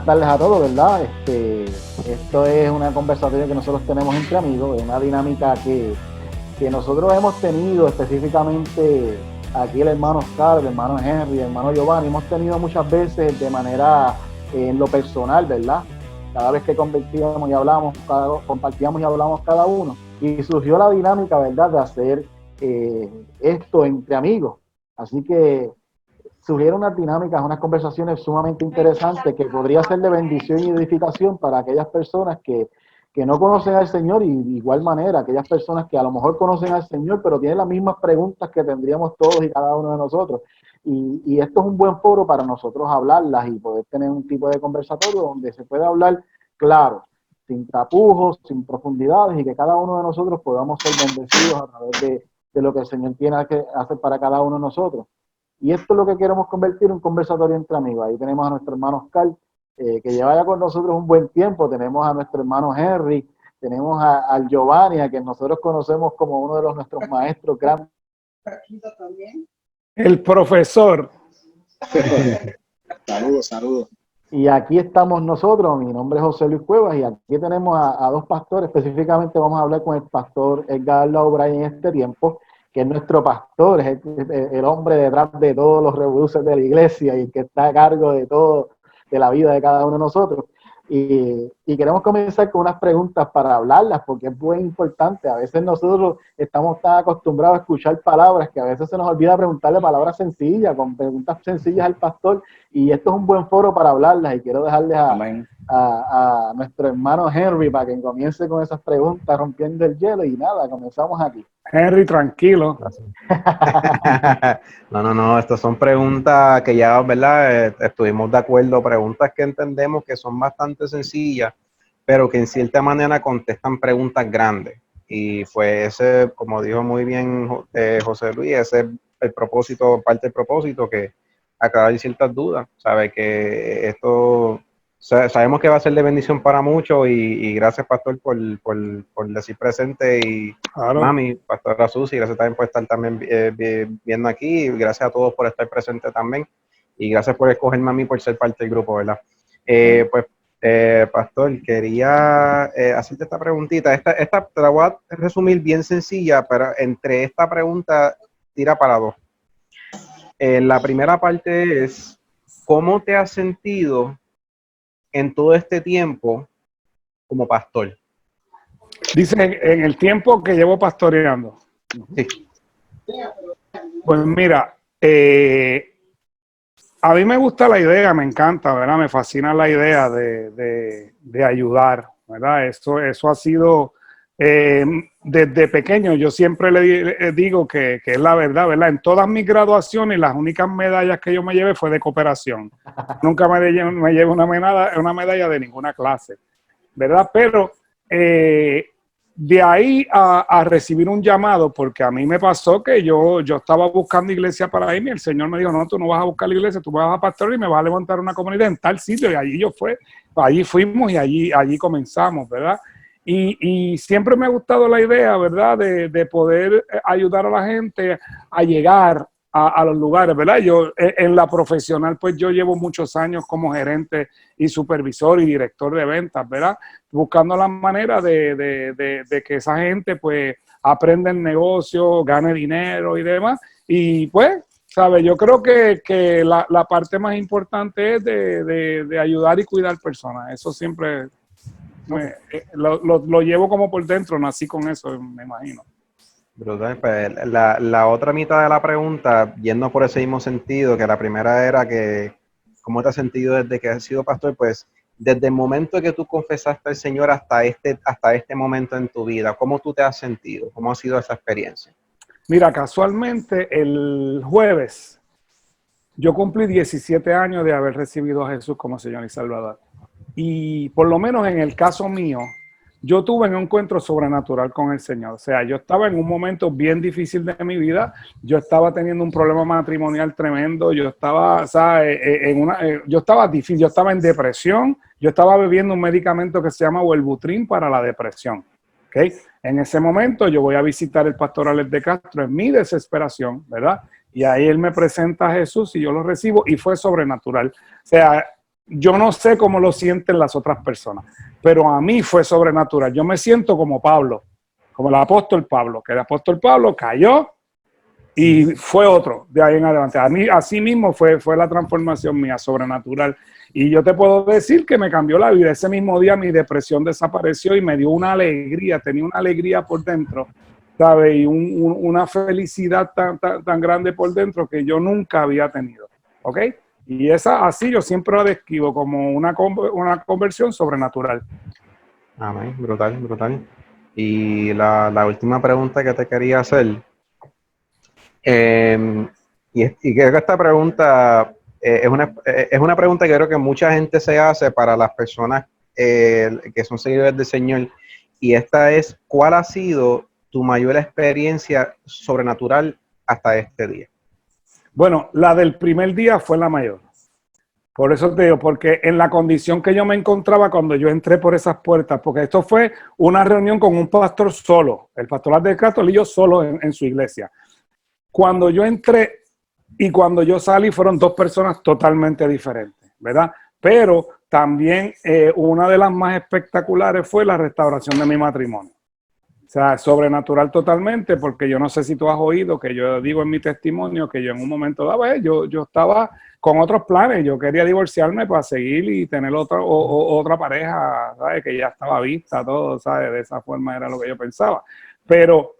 buenas tardes a todos, ¿verdad? Esto es una conversación que nosotros tenemos entre amigos, es una dinámica que nosotros hemos tenido específicamente aquí el hermano Oscar, el hermano Henry, el hermano Giovanni, hemos tenido muchas veces de manera en lo personal, ¿verdad? Cada vez que compartíamos y hablamos, compartíamos y hablamos cada uno, y surgió la dinámica, ¿verdad?, de hacer esto entre amigos. Así que surgieron unas dinámicas, unas conversaciones sumamente interesantes que podría ser de bendición y edificación para aquellas personas que no conocen al Señor, y de igual manera aquellas personas que a lo mejor conocen al Señor pero tienen las mismas preguntas que tendríamos todos y cada uno de nosotros. Y esto es un buen foro para nosotros hablarlas y poder tener un tipo de conversatorio donde se pueda hablar claro, sin tapujos, sin profundidades, y que cada uno de nosotros podamos ser bendecidos a través de lo que el Señor tiene que hacer para cada uno de nosotros. Y esto es lo que queremos convertir en un conversatorio entre amigos. Ahí tenemos a nuestro hermano Oscar, que lleva ya con nosotros un buen tiempo. Tenemos a nuestro hermano Henry, tenemos al Giovanni, a quien nosotros conocemos como uno de nuestros maestros grandes. El profesor. Saludos, saludos. Y aquí estamos nosotros, mi nombre es José Luis Cuevas, y aquí tenemos a dos pastores. Específicamente vamos a hablar con el pastor Edgar O'Brien en este tiempo, que es nuestro pastor, es el hombre detrás de todos los revoluciones de la iglesia y el que está a cargo de todo, de la vida de cada uno de nosotros. Y queremos comenzar con unas preguntas para hablarlas, porque es muy importante. A veces nosotros estamos tan acostumbrados a escuchar palabras que a veces se nos olvida preguntarle palabras sencillas, con preguntas sencillas al pastor, y esto es un buen foro para hablarlas, y quiero dejarles a nuestro hermano Henry para que comience con esas preguntas, rompiendo el hielo, y nada, comenzamos aquí. Henry, tranquilo. No, estas son preguntas que ya, ¿verdad? Estuvimos de acuerdo, preguntas que entendemos que son bastante sencillas, pero que en cierta manera contestan preguntas grandes. Y fue ese, como dijo muy bien José Luis, ese es el propósito, parte del propósito, que aclarar ciertas dudas. Sabe que esto, sabemos que va a ser de bendición para muchos, y gracias, pastor, por decir presente, y claro, mami, pastora Susi, gracias también por estar también viendo aquí, y gracias a todos por estar presentes también, y gracias por escogerme a mí por ser parte del grupo, ¿verdad? Pastor, quería hacerte esta preguntita. Esta te la voy a resumir bien sencilla, pero entre esta pregunta tira para dos. La primera parte es, ¿cómo te has sentido en todo este tiempo como pastor? Dice, en el tiempo que llevo pastoreando. Sí. Pues mira, a mí me gusta la idea, me encanta, ¿verdad? Me fascina la idea de ayudar, ¿verdad? Eso ha sido, desde pequeño, yo siempre le digo que es la verdad, ¿verdad? En todas mis graduaciones, las únicas medallas que yo me llevé fue de cooperación. Nunca me llevé una medalla de ninguna clase, ¿verdad? Pero de ahí a recibir un llamado, porque a mí me pasó que yo estaba buscando iglesia para irme, y el Señor me dijo, no, tú no vas a buscar la iglesia, tú vas a pastorear y me vas a levantar una comunidad en tal sitio, y allí fuimos y allí comenzamos, ¿verdad? Y siempre me ha gustado la idea, ¿verdad?, de poder ayudar a la gente a llegar a los lugares, ¿verdad? Yo en la profesional, pues yo llevo muchos años como gerente y supervisor y director de ventas, ¿verdad? Buscando la manera de que esa gente pues aprenda el negocio, gane dinero y demás. Y pues, ¿sabes? Yo creo que la parte más importante es de ayudar y cuidar personas. Eso siempre lo llevo como por dentro, nací con eso, me imagino. Brutal. Pues, la otra mitad de la pregunta, yendo por ese mismo sentido, que la primera era que ¿cómo te has sentido desde que has sido pastor? Pues desde el momento que tú confesaste al Señor hasta este momento en tu vida, ¿cómo tú te has sentido? ¿Cómo ha sido esa experiencia? Mira, casualmente el jueves yo cumplí 17 años de haber recibido a Jesús como Señor y Salvador. Y por lo menos en el caso mío, yo tuve un encuentro sobrenatural con el Señor. O sea, yo estaba en un momento bien difícil de mi vida. Yo estaba teniendo un problema matrimonial tremendo. Yo estaba, ¿sabes? Yo estaba difícil. Yo estaba en depresión. Yo estaba bebiendo un medicamento que se llama Wellbutrin para la depresión. ¿Okay? En ese momento yo voy a visitar el pastor Alex de Castro en mi desesperación, ¿verdad? Y ahí él me presenta a Jesús y yo lo recibo y fue sobrenatural. O sea, yo no sé cómo lo sienten las otras personas, pero a mí fue sobrenatural. Yo me siento como Pablo, como el apóstol Pablo, que el apóstol Pablo cayó y fue otro de ahí en adelante. A mí, así mismo fue la transformación mía, sobrenatural. Y yo te puedo decir que me cambió la vida. Ese mismo día mi depresión desapareció y me dio una alegría, tenía una alegría por dentro, ¿sabes? Y una felicidad tan grande por dentro que yo nunca había tenido, ¿ok? Y esa, así yo siempre la describo como una conversión sobrenatural. Amén, brutal, brutal. Y la última pregunta que te quería hacer, y creo que esta pregunta es una pregunta que creo que mucha gente se hace para las personas que son seguidores del Señor, y esta es: ¿cuál ha sido tu mayor experiencia sobrenatural hasta este día? Bueno, la del primer día fue la mayor. Por eso te digo, porque en la condición que yo me encontraba cuando yo entré por esas puertas, porque esto fue una reunión con un pastor solo, el pastor de Castro y yo solo en su iglesia. Cuando yo entré y cuando yo salí fueron dos personas totalmente diferentes, ¿verdad? Pero también una de las más espectaculares fue la restauración de mi matrimonio. O sea, sobrenatural totalmente, porque yo no sé si tú has oído que yo digo en mi testimonio que yo en un momento dado, yo estaba con otros planes, yo quería divorciarme para seguir y tener otra pareja, ¿sabes? Que ya estaba vista, todo, ¿sabes? De esa forma era lo que yo pensaba. Pero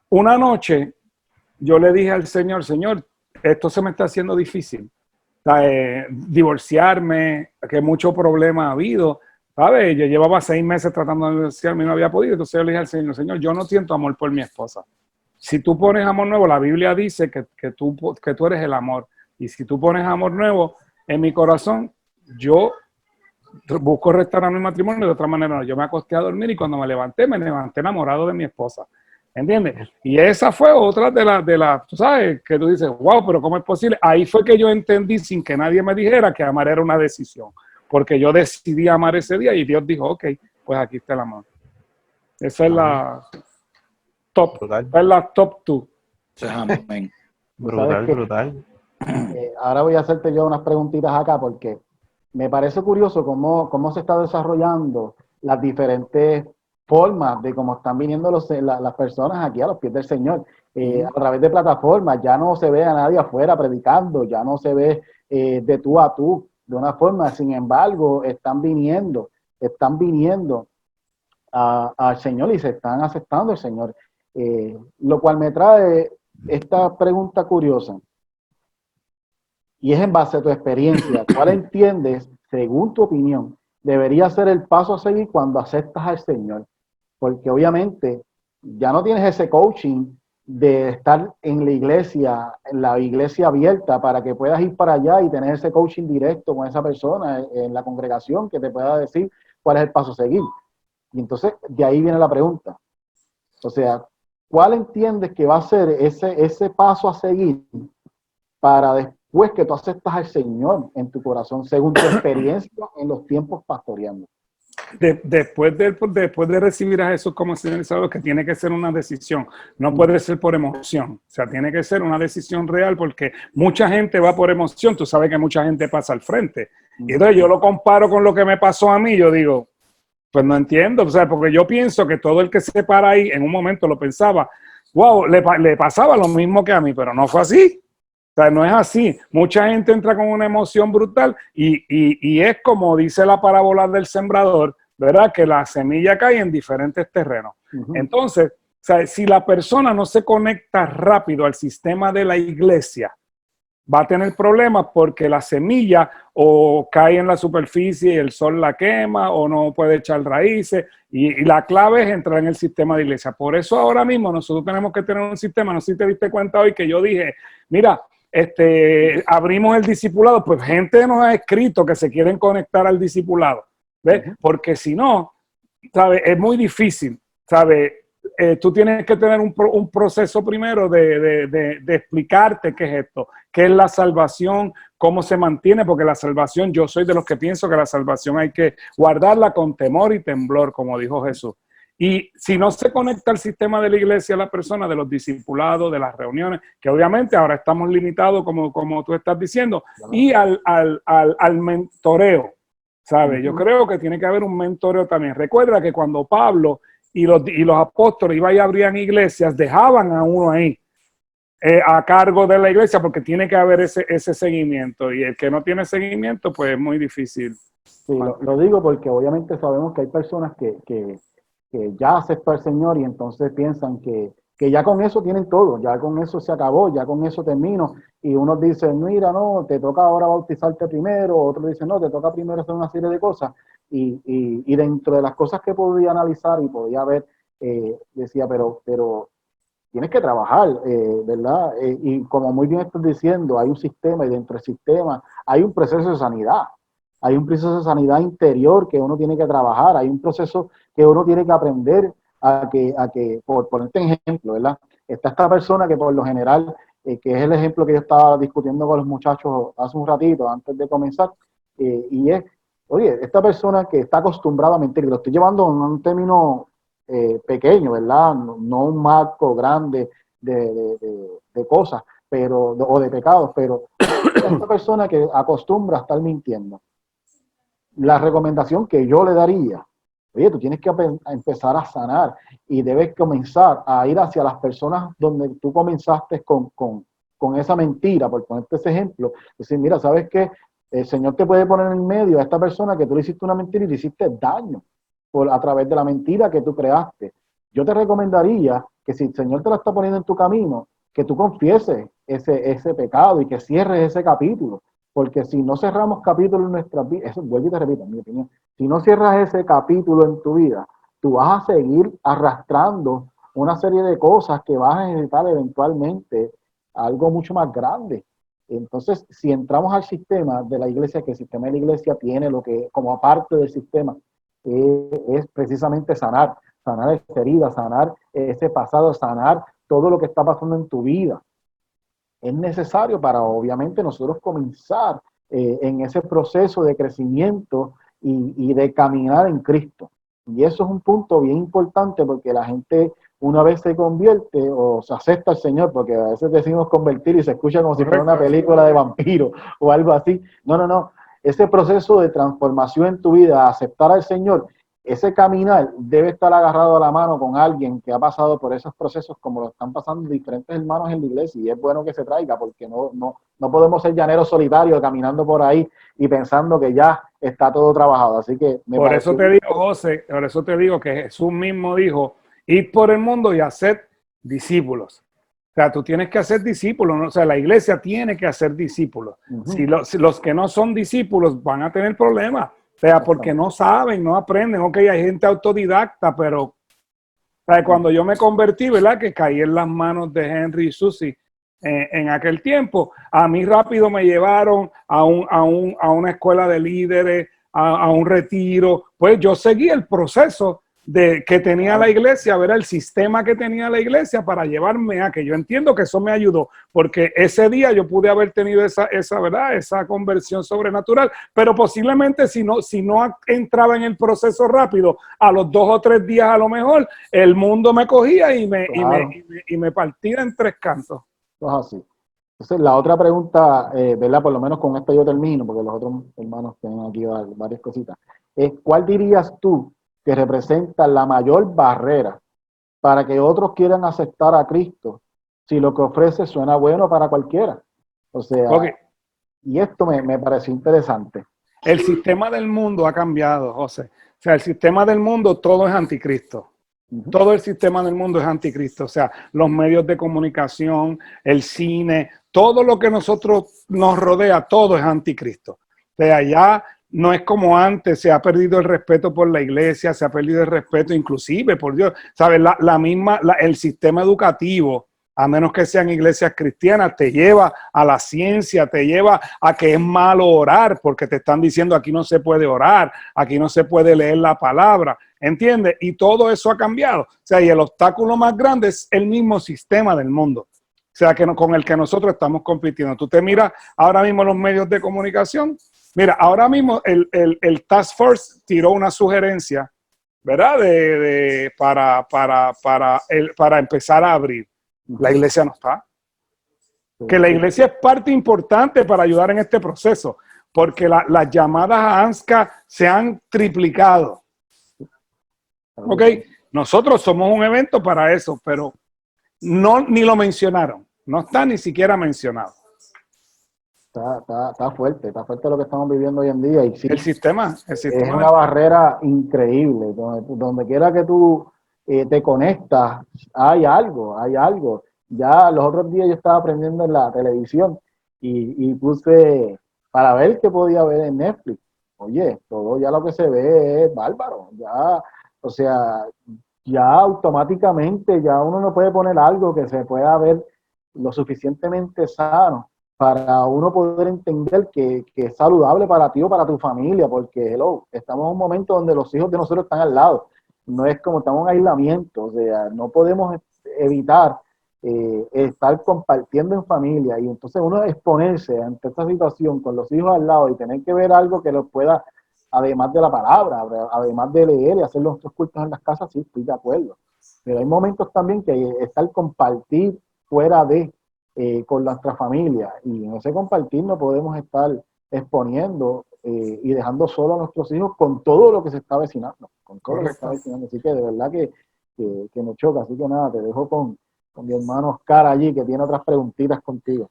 una noche yo le dije al Señor, Señor, esto se me está haciendo difícil, ¿sabes? Divorciarme, que mucho problema ha habido. ¿Sabes? Yo llevaba 6 meses tratando de divorciarme y no había podido. Entonces yo le dije al Señor, Señor, yo no siento amor por mi esposa. Si tú pones amor nuevo, la Biblia dice que tú eres el amor. Y si tú pones amor nuevo en mi corazón, yo busco restaurar mi matrimonio de otra manera. No. Yo me acosté a dormir y cuando me levanté enamorado de mi esposa. ¿Entiendes? Y esa fue otra de las, tú sabes, que tú dices, wow, pero ¿cómo es posible? Ahí fue que yo entendí, sin que nadie me dijera, que amar era una decisión. Porque yo decidí amar ese día y Dios dijo, ok, pues aquí está el amor. Esa es la top, es la top 2. Amén. Brutal, brutal. Ahora voy a hacerte yo unas preguntitas acá porque me parece curioso cómo se está desarrollando las diferentes formas de cómo están viniendo las personas aquí a los pies del Señor. A través de plataformas, ya no se ve a nadie afuera predicando, ya no se ve de tú a tú, de una forma. Sin embargo, están viniendo al Señor y se están aceptando al Señor. Lo cual me trae esta pregunta curiosa. Y es en base a tu experiencia. ¿Cuál entiendes, según tu opinión, debería ser el paso a seguir cuando aceptas al Señor? Porque obviamente ya no tienes ese coaching de estar en la iglesia abierta para que puedas ir para allá y tener ese coaching directo con esa persona en la congregación que te pueda decir cuál es el paso a seguir. Y entonces de ahí viene la pregunta. O sea, ¿cuál entiendes que va a ser ese paso a seguir para después que tú aceptas al Señor en tu corazón, según tu experiencia en los tiempos pastoreando? Después de recibir a Jesús como Señor y Salvador, que tiene que ser una decisión, no puede ser por emoción, o sea, tiene que ser una decisión real, porque mucha gente va por emoción, tú sabes que mucha gente pasa al frente, y entonces yo lo comparo con lo que me pasó a mí, yo digo, pues no entiendo, o sea, porque yo pienso que todo el que se para ahí, en un momento lo pensaba, wow, le pasaba lo mismo que a mí, pero no fue así. O sea, no es así. Mucha gente entra con una emoción brutal y es como dice la parábola del sembrador, ¿verdad? Que la semilla cae en diferentes terrenos. Entonces, o sea, si la persona no se conecta rápido al sistema de la iglesia, va a tener problemas porque la semilla o cae en la superficie y el sol la quema o no puede echar raíces y la clave es entrar en el sistema de iglesia. Por eso ahora mismo nosotros tenemos que tener un sistema. No sé si te diste cuenta hoy que yo dije, mira, abrimos el discipulado, pues gente nos ha escrito que se quieren conectar al discipulado, ¿ves? Porque si no, ¿sabes? Es muy difícil, ¿sabes? Tú tienes que tener un proceso primero de explicarte qué es esto, qué es la salvación, cómo se mantiene, porque la salvación, yo soy de los que pienso que la salvación hay que guardarla con temor y temblor, como dijo Jesús. Y si no se conecta al sistema de la iglesia, la persona, de los discipulados, de las reuniones, que obviamente ahora estamos limitados, como tú estás diciendo, y al mentoreo, ¿sabes? Yo creo que tiene que haber un mentoreo también. Recuerda que cuando Pablo y los apóstoles iban y abrían iglesias, dejaban a uno ahí a cargo de la iglesia porque tiene que haber ese seguimiento. Y el que no tiene seguimiento, pues es muy difícil. Sí, lo digo porque obviamente sabemos que hay personas que ya aceptó al Señor y entonces piensan que ya con eso tienen todo, ya con eso se acabó, ya con eso termino. Y unos dicen, mira, no, te toca ahora bautizarte primero, otros dicen, no, te toca primero hacer una serie de cosas. Y dentro de las cosas que podía analizar y podía ver, decía, pero tienes que trabajar, ¿verdad? Y como muy bien estás diciendo, hay un sistema y dentro del sistema hay un proceso de sanidad. Hay un proceso de sanidad interior que uno tiene que trabajar, hay un proceso que uno tiene que aprender por ponerte en ejemplo, ¿verdad? Está esta persona que por lo general, que es el ejemplo que yo estaba discutiendo con los muchachos hace un ratito, antes de comenzar, y es, oye, esta persona que está acostumbrada a mentir, lo estoy llevando en un término pequeño, ¿verdad? No un marco grande de cosas, o de pecados, pero esta persona que acostumbra a estar mintiendo, la recomendación que yo le daría, oye, tú tienes que a empezar a sanar y debes comenzar a ir hacia las personas donde tú comenzaste con esa mentira, por ponerte ese ejemplo. Decir, mira, ¿sabes qué? El Señor te puede poner en medio a esta persona que tú le hiciste una mentira y le hiciste daño a través de la mentira que tú creaste. Yo te recomendaría que si el Señor te la está poniendo en tu camino, que tú confieses ese pecado y que cierres ese capítulo. Porque si no cerramos capítulos en nuestras vidas, eso vuelvo y te repito, en mi opinión, si no cierras ese capítulo en tu vida, tú vas a seguir arrastrando una serie de cosas que vas a necesitar eventualmente algo mucho más grande. Entonces, si entramos al sistema de la iglesia, que el sistema de la iglesia tiene lo que, como aparte del sistema, es precisamente sanar esa herida, sanar ese pasado, sanar todo lo que está pasando en tu vida. Es necesario para obviamente nosotros comenzar en ese proceso de crecimiento y de caminar en Cristo. Y eso es un punto bien importante porque la gente una vez se convierte o se acepta al Señor, porque a veces decimos convertir y se escucha como si fuera una película de vampiro o algo así. No. Ese proceso de transformación en tu vida, aceptar al Señor, ese caminar debe estar agarrado a la mano con alguien que ha pasado por esos procesos como lo están pasando diferentes hermanos en la iglesia, y es bueno que se traiga porque no podemos ser llaneros solitarios caminando por ahí y pensando que ya está todo trabajado. Así que por eso te digo, José, por eso te digo que Jesús mismo dijo, id por el mundo y haced discípulos. O sea, tú tienes que hacer discípulos, ¿no? O sea, la iglesia tiene que hacer discípulos. Si los que no son discípulos van a tener problemas, o sea, porque no saben, no aprenden. Ok, hay gente autodidacta, pero o sea, cuando yo me convertí, ¿verdad? Que caí en las manos de Henry y Susie en aquel tiempo, a mí rápido me llevaron a una escuela de líderes, a un retiro. Pues yo seguí el proceso que tenía la iglesia, ver el sistema que tenía la iglesia para llevarme a que yo entiendo que eso me ayudó, porque ese día yo pude haber tenido ¿verdad? Esa conversión sobrenatural, pero posiblemente si no entraba en el proceso rápido, a los 2 o 3 días a lo mejor, el mundo me cogía y me partía en 3 cantos. Eso es así. Entonces, la otra pregunta, ¿verdad? Por lo menos con esto yo termino, porque los otros hermanos tienen aquí varias cositas. ¿Cuál dirías tú que representa la mayor barrera para que otros quieran aceptar a Cristo si lo que ofrece suena bueno para cualquiera? O sea, y esto me pareció interesante. El sistema del mundo ha cambiado, José. O sea, el sistema del mundo, todo es anticristo. Todo el sistema del mundo es anticristo. O sea, los medios de comunicación, el cine, todo lo que nos rodea, todo es anticristo. O sea, ya no es como antes, se ha perdido el respeto por la iglesia, se ha perdido el respeto inclusive, por Dios, ¿sabes? El sistema educativo, a menos que sean iglesias cristianas, te lleva a la ciencia, te lleva a que es malo orar, porque te están diciendo aquí no se puede orar, aquí no se puede leer la palabra, ¿entiendes? Y todo eso ha cambiado. O sea, y el obstáculo más grande es el mismo sistema del mundo. O sea, con el que nosotros estamos compitiendo. Tú te miras ahora mismo los medios de comunicación. Mira, ahora mismo el Task Force tiró una sugerencia, ¿verdad? Para empezar a abrir. La iglesia no está. Que la iglesia es parte importante para ayudar en este proceso. porque las llamadas a ANSCA se han triplicado. Ok, nosotros somos un evento para eso, pero no ni lo mencionaron, no está ni siquiera mencionado. Está fuerte lo que estamos viviendo hoy en día. Y sí, El sistema es una barrera increíble. Donde quiera que tú te conectas, hay algo. Ya los otros días yo estaba aprendiendo en la televisión y puse para ver qué podía ver en Netflix. Oye, todo ya lo que se ve es bárbaro. Ya, o sea, ya automáticamente ya uno no puede poner algo que se pueda ver lo suficientemente sano para uno poder entender que es saludable para ti o para tu familia, porque hello, estamos en un momento donde los hijos de nosotros están al lado, no es como estamos en aislamiento, o sea, no podemos evitar estar compartiendo en familia y entonces uno exponerse ante esta situación con los hijos al lado y tener que ver algo que los pueda, además de la palabra, además de leer y hacer nuestros cultos en las casas, sí, estoy de acuerdo, pero hay momentos también que estar compartir fuera de con nuestra familia y en ese compartir no podemos estar exponiendo y dejando solo a nuestros hijos con todo lo que se está avecinando, lo que está avecinando. Así que de verdad que me choca. Así que nada, te dejo con mi hermano Oscar allí, que tiene otras preguntitas contigo.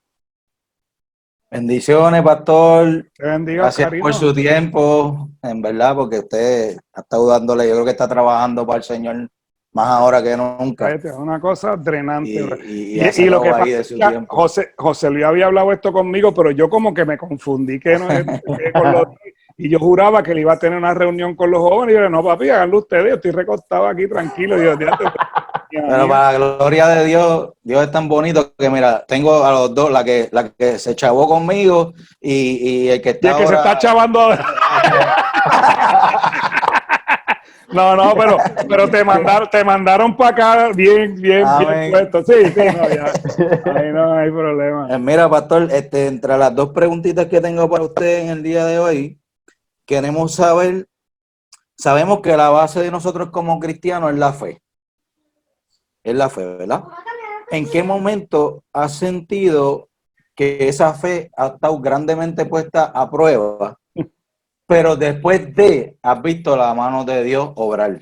Bendiciones, pastor. Bendiga, Gracias Oscarino, por su tiempo, en verdad, porque usted ha estado dándole, yo creo que está trabajando para el Señor más ahora que nunca. Es una cosa drenante. Y lo que ahí pasa de su tiempo. José Luis había hablado esto conmigo, pero yo como que me confundí que con y yo juraba que él iba a tener una reunión con los jóvenes y yo le dije, no papi, háganlo ustedes, yo estoy recostado aquí tranquilo. Y yo, pero para la gloria de Dios, Dios es tan bonito que mira, tengo a los dos, la que se chavó conmigo y el que está y el que ahora... se está chavando ahora. No, pero te mandaron para acá bien puesto. Sí, no, ya. Ahí no hay problema. Mira, pastor, entre las dos preguntitas que tengo para usted en el día de hoy, queremos saber, sabemos que la base de nosotros como cristianos es la fe. Es la fe, ¿verdad? ¿En qué momento has sentido que esa fe ha estado grandemente puesta a prueba, pero después has visto la mano de Dios obrar?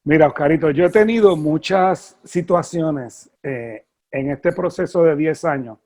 Mira, Oscarito, yo he tenido muchas situaciones en este proceso de 10 años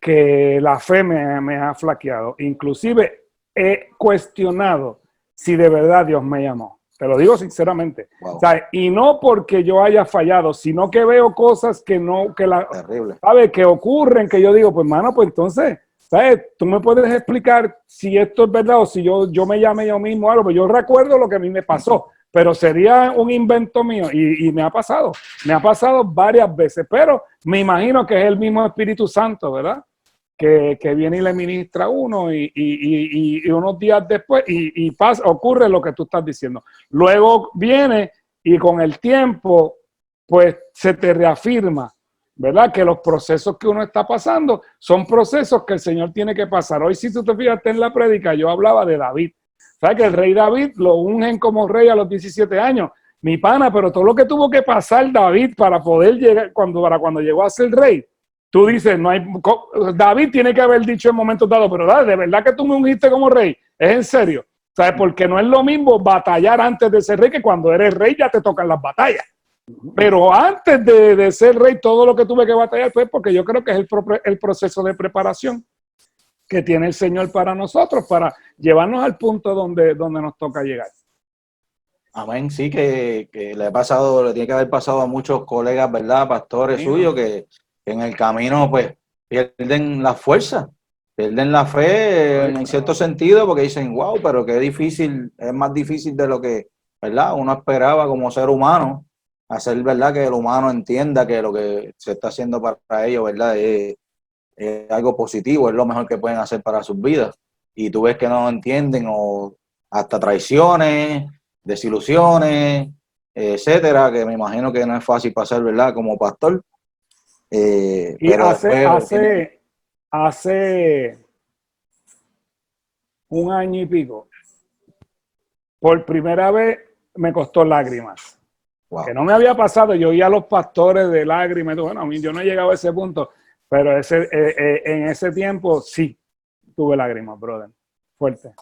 que la fe me ha flaqueado. Inclusive he cuestionado si de verdad Dios me llamó. Te lo digo sinceramente. Wow. O sea, y no porque yo haya fallado, sino que veo cosas que no, Terrible. ¿sabes? Que ocurren, que yo digo, pues hermano, pues entonces, ¿sabes? Tú me puedes explicar si esto es verdad o si yo me llamé yo mismo algo. Pues yo recuerdo lo que a mí me pasó, pero sería un invento mío y me ha pasado varias veces, pero me imagino que es el mismo Espíritu Santo, ¿verdad? Que viene y le ministra a uno y unos días después ocurre lo que tú estás diciendo. Luego viene y con el tiempo pues se te reafirma, ¿verdad? Que los procesos que uno está pasando son procesos que el Señor tiene que pasar. Hoy si tú te fijaste en la prédica, yo hablaba de David. ¿Sabes que el rey David lo ungen como rey a los 17 años? Mi pana, pero todo lo que tuvo que pasar David para poder llegar, cuando llegó a ser rey, tú dices, no hay, David tiene que haber dicho en momentos dados, pero de verdad que tú me ungiste como rey, es en serio, ¿sabes? Porque no es lo mismo batallar antes de ser rey que cuando eres rey ya te tocan las batallas. Pero antes de ser rey, todo lo que tuve que batallar fue porque yo creo que es el proceso de preparación que tiene el Señor para nosotros, para llevarnos al punto donde nos toca llegar. Amén, sí, que le tiene que haber pasado a muchos colegas, ¿verdad? Pastores suyos que en el camino pues pierden la fuerza, pierden la fe en cierto sentido porque dicen, wow, pero qué difícil, es más difícil de lo que, ¿verdad? Uno esperaba como ser humano, hacer, ¿verdad? Que el humano entienda que lo que se está haciendo para ellos, ¿verdad? Es algo positivo, es lo mejor que pueden hacer para sus vidas. Y tú ves que no entienden o hasta traiciones, desilusiones, etcétera, que me imagino que no es fácil pasar, ¿verdad? Como pastor. Y pero hace un año y pico, por primera vez me costó lágrimas. Wow. Que no me había pasado, yo oía a los pastores de lágrimas, bueno, a mí yo no he llegado a ese punto, pero en ese tiempo sí. tuve lágrimas, brother. Fuerte.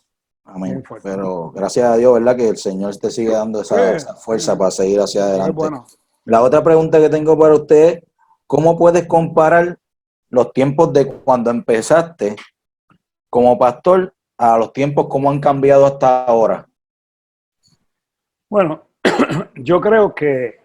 Amén. Muy fuerte. Pero gracias a Dios, ¿verdad? Que el Señor te sigue dando esa fuerza para seguir hacia adelante. Bueno. La otra pregunta que tengo para usted es, ¿cómo puedes comparar los tiempos de cuando empezaste como pastor a los tiempos cómo han cambiado hasta ahora? Bueno, yo creo que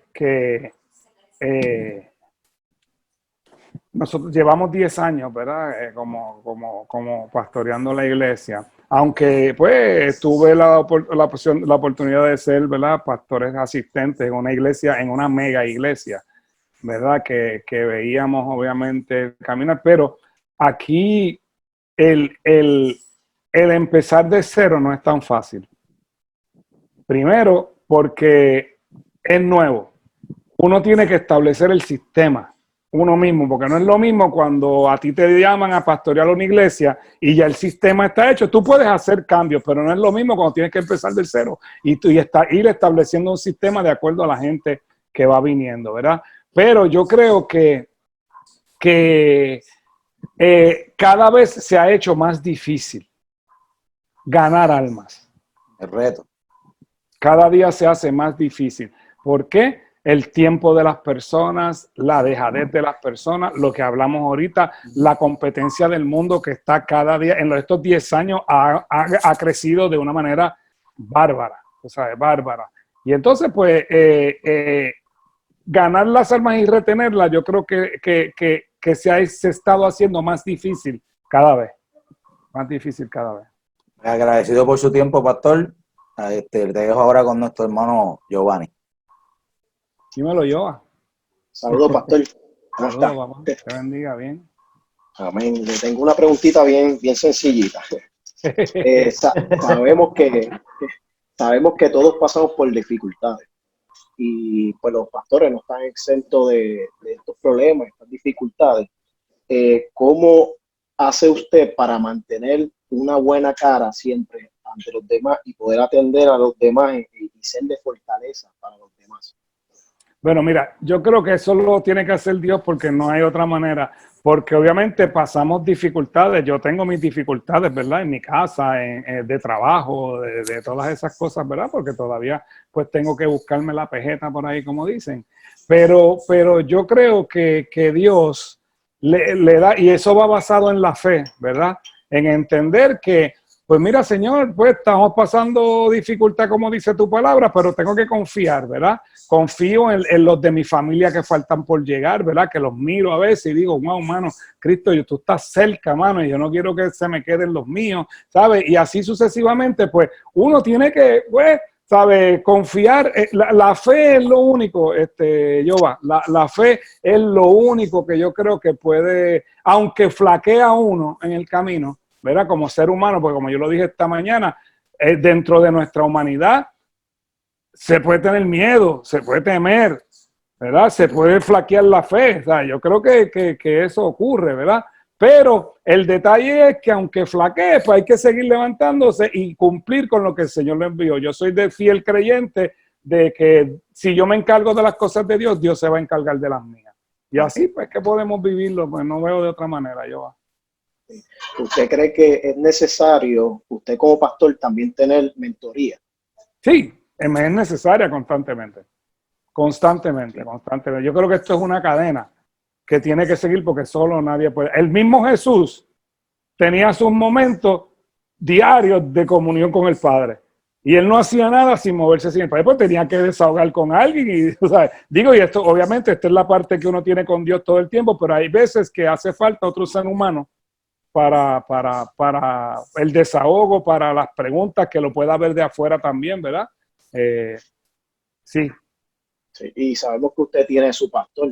nosotros llevamos 10 años, ¿verdad? Como pastoreando la iglesia. Aunque, pues, tuve la oportunidad de ser, ¿verdad? Pastores asistentes en una iglesia, en una mega iglesia, ¿verdad? Que veíamos, obviamente, caminar. Pero aquí el empezar de cero no es tan fácil. Primero, porque es nuevo. Uno tiene que establecer el sistema uno mismo, porque no es lo mismo cuando a ti te llaman a pastorear una iglesia y ya el sistema está hecho. Tú puedes hacer cambios, pero no es lo mismo cuando tienes que empezar del cero y ir estableciendo un sistema de acuerdo a la gente que va viniendo, ¿verdad? Pero yo creo que cada vez se ha hecho más difícil ganar almas. El reto. Cada día se hace más difícil. ¿Por qué? El tiempo de las personas, la dejadez de las personas, lo que hablamos ahorita, la competencia del mundo que está cada día, en estos 10 años ha crecido de una manera bárbara, o sea, bárbara. Y entonces, pues, ganar las almas y retenerlas, yo creo que se ha estado haciendo más difícil cada vez. Más difícil cada vez. Agradecido por su tiempo, pastor. Te dejo ahora con nuestro hermano Giovanni. Dímelo, Joa. Saludos, pastor. ¿Cómo está? Saludos, papá. Te bendiga, bien. Amén. Le tengo una preguntita bien sencillita. Sabemos que todos pasamos por dificultades y pues los pastores no están exentos de estos problemas, estas dificultades. ¿Cómo hace usted para mantener una buena cara siempre ante los demás y poder atender a los demás y ser de fortaleza para los demás? Bueno, mira, yo creo que eso lo tiene que hacer Dios porque no hay otra manera, porque obviamente pasamos dificultades, yo tengo mis dificultades, ¿verdad? En mi casa, de trabajo, de todas esas cosas, ¿verdad? Porque todavía pues tengo que buscarme la pejeta por ahí, como dicen, pero yo creo que Dios le da, y eso va basado en la fe, ¿verdad? En entender que pues mira, Señor, pues estamos pasando dificultad, como dice tu palabra, pero tengo que confiar, ¿verdad? Confío en los de mi familia que faltan por llegar, ¿verdad? Que los miro a veces y digo, wow, mano, Cristo, tú estás cerca, mano, y yo no quiero que se me queden los míos, ¿sabes? Y así sucesivamente, pues uno tiene que, pues, ¿sabes? Confiar. La fe es lo único, Jova, la fe es lo único que yo creo que puede, aunque flaquea uno en el camino, ¿verdad? Como ser humano, porque como yo lo dije esta mañana, dentro de nuestra humanidad se puede tener miedo, se puede temer, ¿verdad? Se puede flaquear la fe, o sea, yo creo que eso ocurre, ¿verdad? Pero el detalle es que aunque flaquee, pues hay que seguir levantándose y cumplir con lo que el Señor le envió. Yo soy de fiel creyente de que si yo me encargo de las cosas de Dios, Dios se va a encargar de las mías. Y así pues que podemos vivirlo, pues no veo de otra manera, yo. ¿Usted cree que es necesario, usted como pastor, también tener mentoría? Sí, es necesaria constantemente. Constantemente. Yo creo que esto es una cadena que tiene que seguir porque solo nadie puede. El mismo Jesús tenía sus momentos diarios de comunión con el Padre. Y él no hacía nada sin moverse sin el Padre. Pues tenía que desahogar con alguien. Y, ¿sabes? Digo, y esto, obviamente, esta es la parte que uno tiene con Dios todo el tiempo, pero hay veces que hace falta otro ser humano para el desahogo, para las preguntas que lo pueda ver de afuera también, ¿verdad? Sí. Sí. Y sabemos que usted tiene su pastor,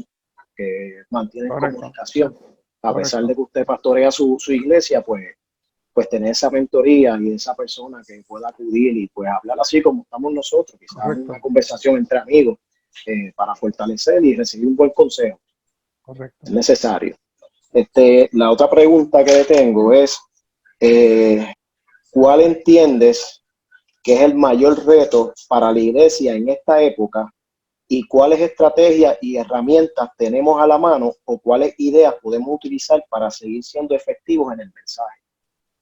que mantiene comunicación. A pesar de que usted pastorea su iglesia, pues tener esa mentoría y esa persona que pueda acudir y pues hablar así como estamos nosotros, quizás una conversación entre amigos para fortalecer y recibir un buen consejo. Correcto. Es necesario. La otra pregunta que le tengo es, ¿cuál entiendes que es el mayor reto para la iglesia en esta época y cuáles estrategias y herramientas tenemos a la mano o cuáles ideas podemos utilizar para seguir siendo efectivos en el mensaje?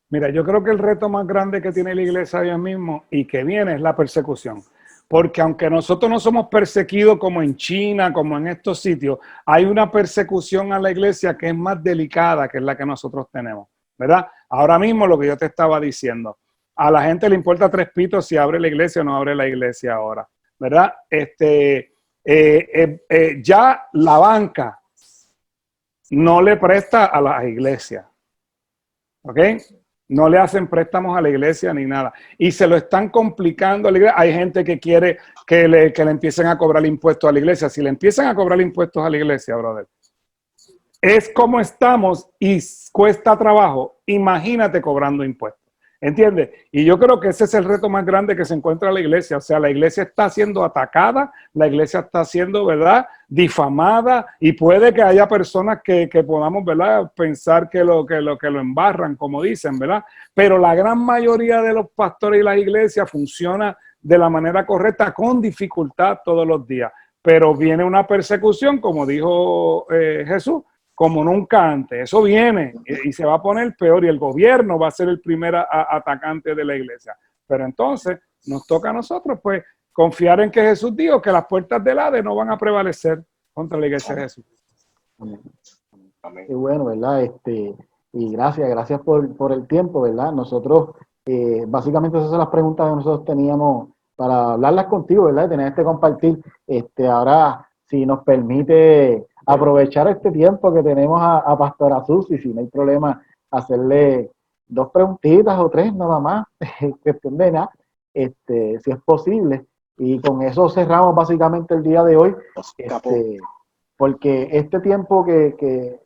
Mira, yo creo que el reto más grande que tiene la iglesia hoy mismo y que viene es la persecución. Porque aunque nosotros no somos perseguidos como en China, como en estos sitios, hay una persecución a la iglesia que es más delicada que es la que nosotros tenemos, ¿verdad? Ahora mismo lo que yo te estaba diciendo, a la gente le importa tres pitos si abre la iglesia o no abre la iglesia ahora, ¿verdad? Ya la banca no le presta a las iglesias, ¿ok? No le hacen préstamos a la iglesia ni nada. Y se lo están complicando a la iglesia. Hay gente que quiere que le empiecen a cobrar impuestos a la iglesia. Si le empiezan a cobrar impuestos a la iglesia, brother, es como estamos y cuesta trabajo. Imagínate cobrando impuestos. ¿Entiendes? Y yo creo que ese es el reto más grande que se encuentra la iglesia. O sea, la iglesia está siendo atacada, la iglesia está siendo, ¿verdad?, difamada, y puede que haya personas que podamos, ¿verdad?, pensar que lo embarran, como dicen, ¿verdad? Pero la gran mayoría de los pastores y las iglesias funciona de la manera correcta, con dificultad todos los días. Pero viene una persecución, como dijo Jesús, como nunca antes. Eso viene y se va a poner peor, y el gobierno va a ser el primer atacante de la iglesia. Pero entonces nos toca a nosotros, pues, confiar en que Jesús dijo que las puertas del Hades no van a prevalecer contra la iglesia de Jesús. Qué bueno, ¿verdad? Y gracias por el tiempo, ¿verdad? Nosotros, básicamente esas son las preguntas que nosotros teníamos para hablarlas contigo, ¿verdad? Y tener compartir. Ahora, si nos permite aprovechar este tiempo que tenemos a Pastora Susi, si no hay problema, hacerle 2 preguntitas o 3 nada más, cuestión de nada, si es posible. Y con eso cerramos básicamente el día de hoy, porque este tiempo que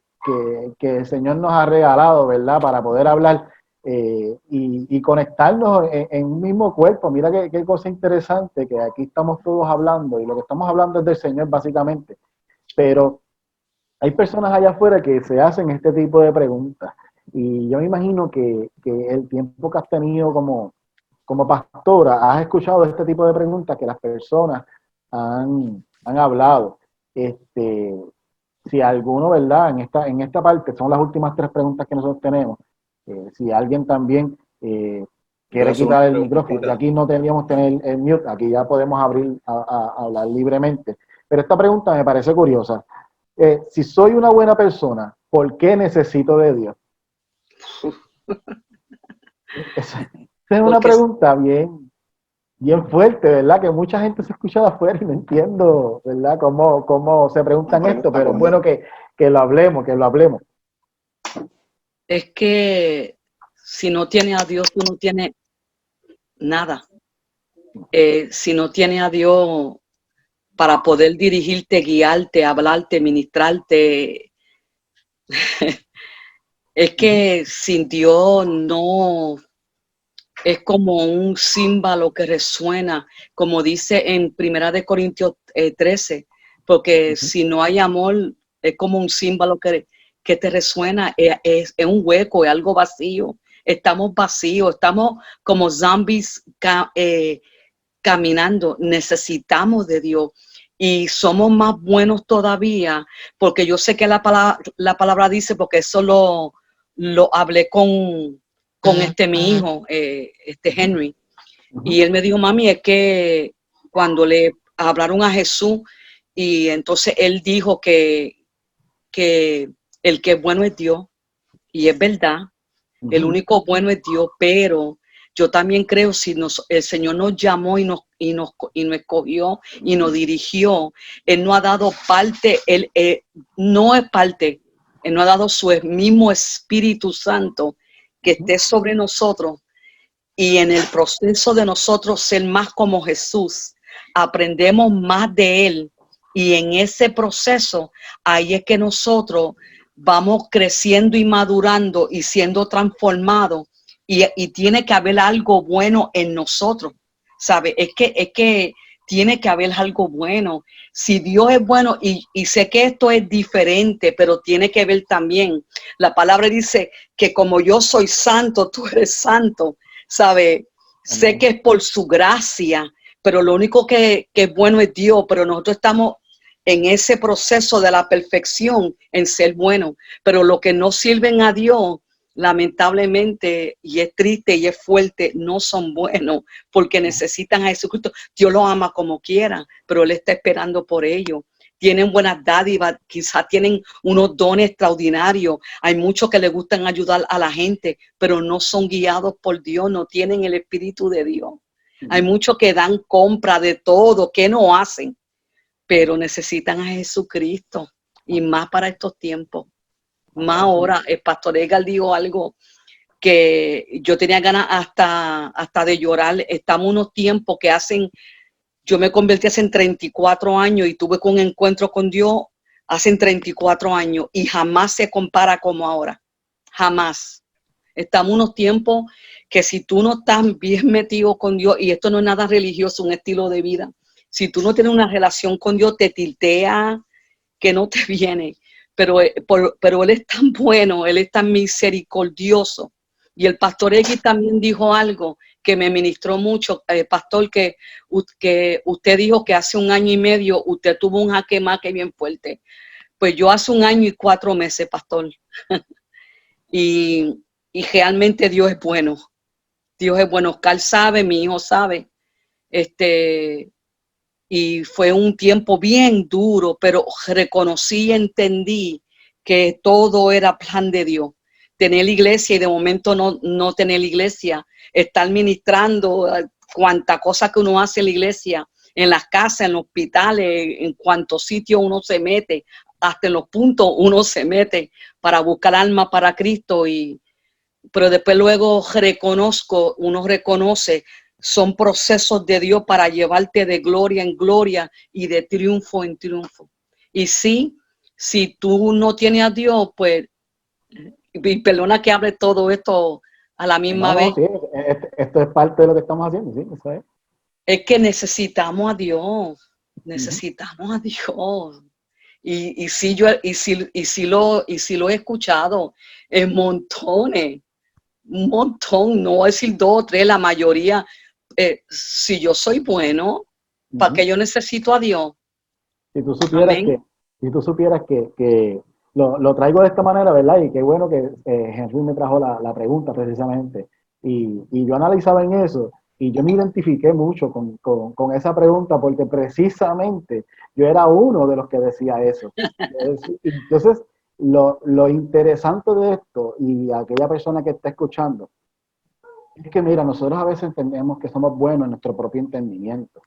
el Señor nos ha regalado, ¿verdad?, para poder hablar y conectarnos en un mismo cuerpo. Mira qué cosa interesante, que aquí estamos todos hablando, y lo que estamos hablando es del Señor básicamente, pero hay personas allá afuera que se hacen este tipo de preguntas, y yo me imagino que el tiempo que has tenido como pastora, has escuchado este tipo de preguntas que las personas han hablado. Si alguno, ¿verdad?, en esta parte, son las últimas 3 preguntas que nosotros tenemos, si alguien también quiere quitar el micrófono, y aquí no tendríamos que tener el mute, aquí ya podemos abrir a hablar libremente. Pero esta pregunta me parece curiosa. Si soy una buena persona, ¿por qué necesito de Dios? Esa es una pregunta bien fuerte, ¿verdad? Que mucha gente se escucha de afuera y no entiendo, ¿verdad?, cómo se preguntan esto, pero es bueno que lo hablemos, Es que si no tienes a Dios, tú no tienes nada. Si no tienes a Dios para poder dirigirte, guiarte, hablarte, ministrarte, es que sin Dios no... Es como un címbalo que resuena, como dice en 1 Corintios 13, porque si no hay amor, es como un címbalo que te resuena, es un hueco, es algo vacío. Estamos vacíos, estamos como zombies caminando. Necesitamos de Dios y somos más buenos todavía, porque yo sé que la palabra dice, porque eso lo hablé con mi hijo, Henry, y él me dijo, mami, es que cuando le hablaron a Jesús, y entonces él dijo que el que es bueno es Dios, y es verdad, el único bueno es Dios, pero yo también creo, si el Señor nos llamó y nos escogió y nos dirigió, Él no ha dado parte, Él no es parte, Él no ha dado su mismo Espíritu Santo que esté sobre nosotros, y en el proceso de nosotros ser más como Jesús, aprendemos más de Él, y en ese proceso, ahí es que nosotros vamos creciendo y madurando y siendo transformados, y tiene que haber algo bueno en nosotros, ¿sabe? Es que tiene que haber algo bueno. Si Dios es bueno, y sé que esto es diferente, pero tiene que ver también. La palabra dice que como yo soy santo, tú eres santo, ¿sabe? Sé que es por su gracia, pero lo único que es bueno es Dios, pero nosotros estamos en ese proceso de la perfección, en ser bueno. Pero lo que no sirven a Dios lamentablemente, y es triste y es fuerte, no son buenos porque necesitan a Jesucristo. Dios los ama como quiera, pero Él está esperando por ellos. Tienen buenas dádivas, quizás tienen unos dones extraordinarios. Hay muchos que les gustan ayudar a la gente, pero no son guiados por Dios, no tienen el Espíritu de Dios. Hay muchos que dan compra de todo, que no hacen, pero necesitan a Jesucristo, y más para estos tiempos. Más ahora, el pastor Edgar dijo algo que yo tenía ganas hasta de llorar. Estamos unos tiempos que yo me convertí hace 34 años y tuve un encuentro con Dios hace 34 años y jamás se compara como ahora. Jamás. Estamos unos tiempos que si tú no estás bien metido con Dios, y esto no es nada religioso, un estilo de vida, si tú no tienes una relación con Dios, te tiltea, que no te viene. Pero Él es tan bueno, Él es tan misericordioso. Y el pastor X también dijo algo que me ministró mucho, pastor, que usted dijo que hace 1 año y medio usted tuvo un jaque mate bien fuerte. Pues yo hace 1 año y 4 meses, pastor. y realmente Dios es bueno. Dios es bueno. Oscar sabe, mi hijo sabe. Y fue un tiempo bien duro, pero reconocí y entendí que todo era plan de Dios. Tener iglesia y de momento no tener iglesia, estar ministrando, cuánta cosa que uno hace en la iglesia, en las casas, en los hospitales, en cuántos sitios uno se mete, hasta en los puntos uno se mete para buscar alma para Cristo. Pero después luego uno reconoce, son procesos de Dios para llevarte de gloria en gloria y de triunfo en triunfo. Y sí, si tú no tienes a Dios, pues, y perdona que hable todo esto a la misma vez. Sí, esto es parte de lo que estamos haciendo, sí, eso es. Es que necesitamos a Dios, necesitamos a Dios. Y sí lo he escuchado en montones, un montón, no voy a decir 2 o 3, la mayoría. Si yo soy bueno, ¿para qué yo necesito a Dios? Si tú supieras Amén. que lo traigo de esta manera, ¿verdad? Y qué bueno que Henry me trajo la pregunta precisamente. Y yo analizaba en eso y yo me identifiqué mucho con esa pregunta porque precisamente yo era uno de los que decía eso. Entonces, lo interesante de esto y aquella persona que está escuchando es que, mira, nosotros a veces entendemos que somos buenos en nuestro propio entendimiento.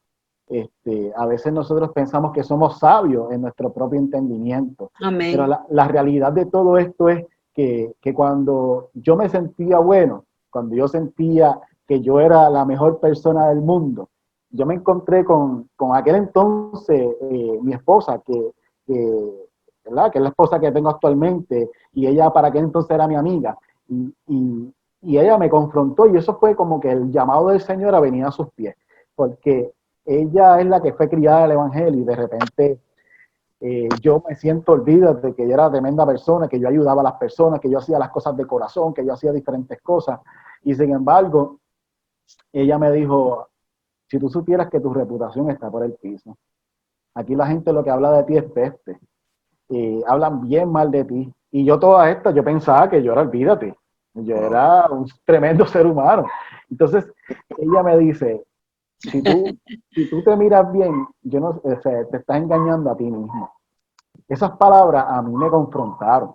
A veces nosotros pensamos que somos sabios en nuestro propio entendimiento. Amén. Pero la realidad de todo esto es que cuando yo me sentía bueno, cuando yo sentía que yo era la mejor persona del mundo, yo me encontré con aquel entonces mi esposa, ¿verdad? Que es la esposa que tengo actualmente, y ella para aquel entonces era mi amiga. Y ella me confrontó y eso fue como que el llamado del Señor a venir a sus pies, porque ella es la que fue criada al Evangelio y de repente yo me siento olvidado de que yo era tremenda persona, que yo ayudaba a las personas, que yo hacía las cosas de corazón, que yo hacía diferentes cosas. Y sin embargo, ella me dijo, si tú supieras que tu reputación está por el piso, aquí la gente lo que habla de ti es peste, hablan bien mal de ti. Y yo toda esta, yo pensaba que yo era, olvídate, yo era un tremendo ser humano. Entonces, ella me dice, si tú te miras bien, yo no, o sea, te estás engañando a ti mismo. Esas palabras a mí me confrontaron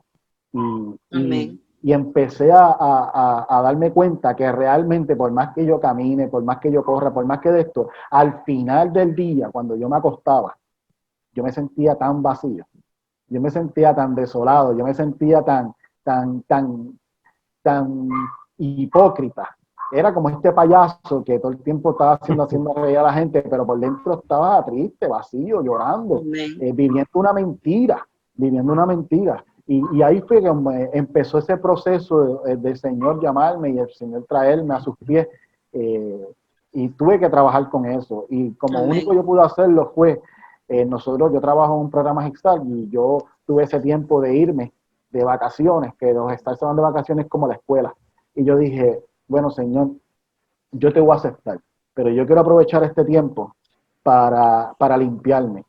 y empecé a darme cuenta que realmente por más que yo camine, por más que yo corra, por más que de esto, al final del día, cuando yo me acostaba, yo me sentía tan vacío, yo me sentía tan desolado, yo me sentía tan hipócrita. Era como este payaso que todo el tiempo estaba haciendo reír a la gente, pero por dentro estaba triste, vacío, llorando, viviendo una mentira. Y ahí fue que empezó ese proceso del Señor llamarme y el Señor traerme a sus pies. Y tuve que trabajar con eso. Y como único yo pude hacerlo fue, yo trabajo en un programa Hexal y yo tuve ese tiempo de irme de vacaciones, que los Hexal se van de vacaciones como la escuela. Y yo dije, bueno, Señor, yo te voy a aceptar, pero yo quiero aprovechar este tiempo para limpiarme,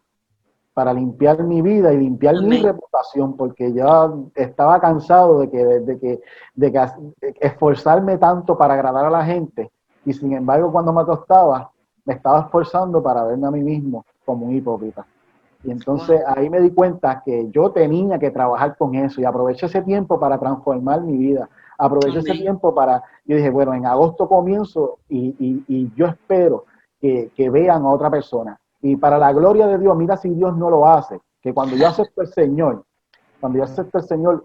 para limpiar mi vida y limpiar mi Amén. reputación, porque ya estaba cansado de que esforzarme tanto para agradar a la gente, y sin embargo cuando me acostaba, me estaba esforzando para verme a mí mismo como un hipócrita. Y entonces ahí me di cuenta que yo tenía que trabajar con eso y aproveché ese tiempo para transformar mi vida. Aproveché ese Amén. tiempo para, yo dije, bueno, en agosto comienzo y yo espero que vean a otra persona. Y para la gloria de Dios, mira si Dios no lo hace, que cuando yo acepto el Señor,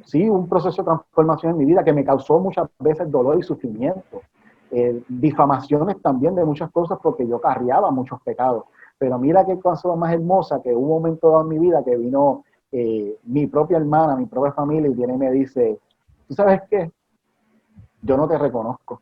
sí, un proceso de transformación en mi vida que me causó muchas veces dolor y sufrimiento, difamaciones también de muchas cosas porque yo carriaba muchos pecados. Pero mira qué cosa más hermosa, que hubo un momento dado en mi vida que vino mi propia hermana, mi propia familia, y viene y me dice, ¿tú sabes qué? Yo no te reconozco.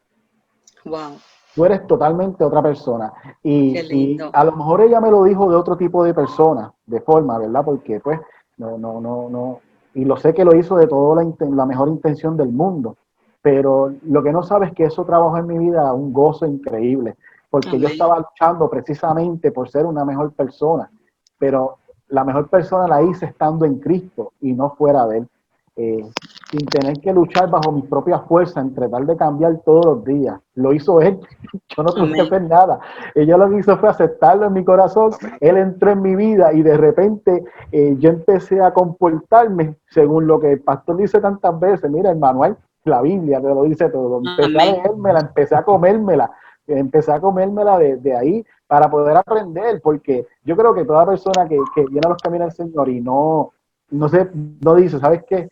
Wow. Tú eres totalmente otra persona. Qué Y lindo. a lo mejor ella me lo dijo de otro tipo de persona, de forma, ¿verdad? Porque pues, no. Y lo sé que lo hizo de toda la mejor intención del mundo. Pero lo que no sabes es que eso trabajó en mi vida un gozo increíble. Porque yo Amén. estaba luchando precisamente por ser una mejor persona. Pero la mejor persona la hice estando en Cristo y no fuera de Él. Sin tener que luchar bajo mis propias fuerzas, en tratar de cambiar todos los días. Lo hizo Él. Yo no tuve que Amén. hacer nada. Ella lo que hizo fue aceptarlo en mi corazón. Él entró en mi vida y de repente yo empecé a comportarme según lo que el pastor dice tantas veces. Mira, el manual, la Biblia te lo dice todo. Empecé a Amén. leérmela, empecé a comérmela de ahí para poder aprender, porque yo creo que toda persona que viene a los caminos del Señor y no dice, ¿sabes qué?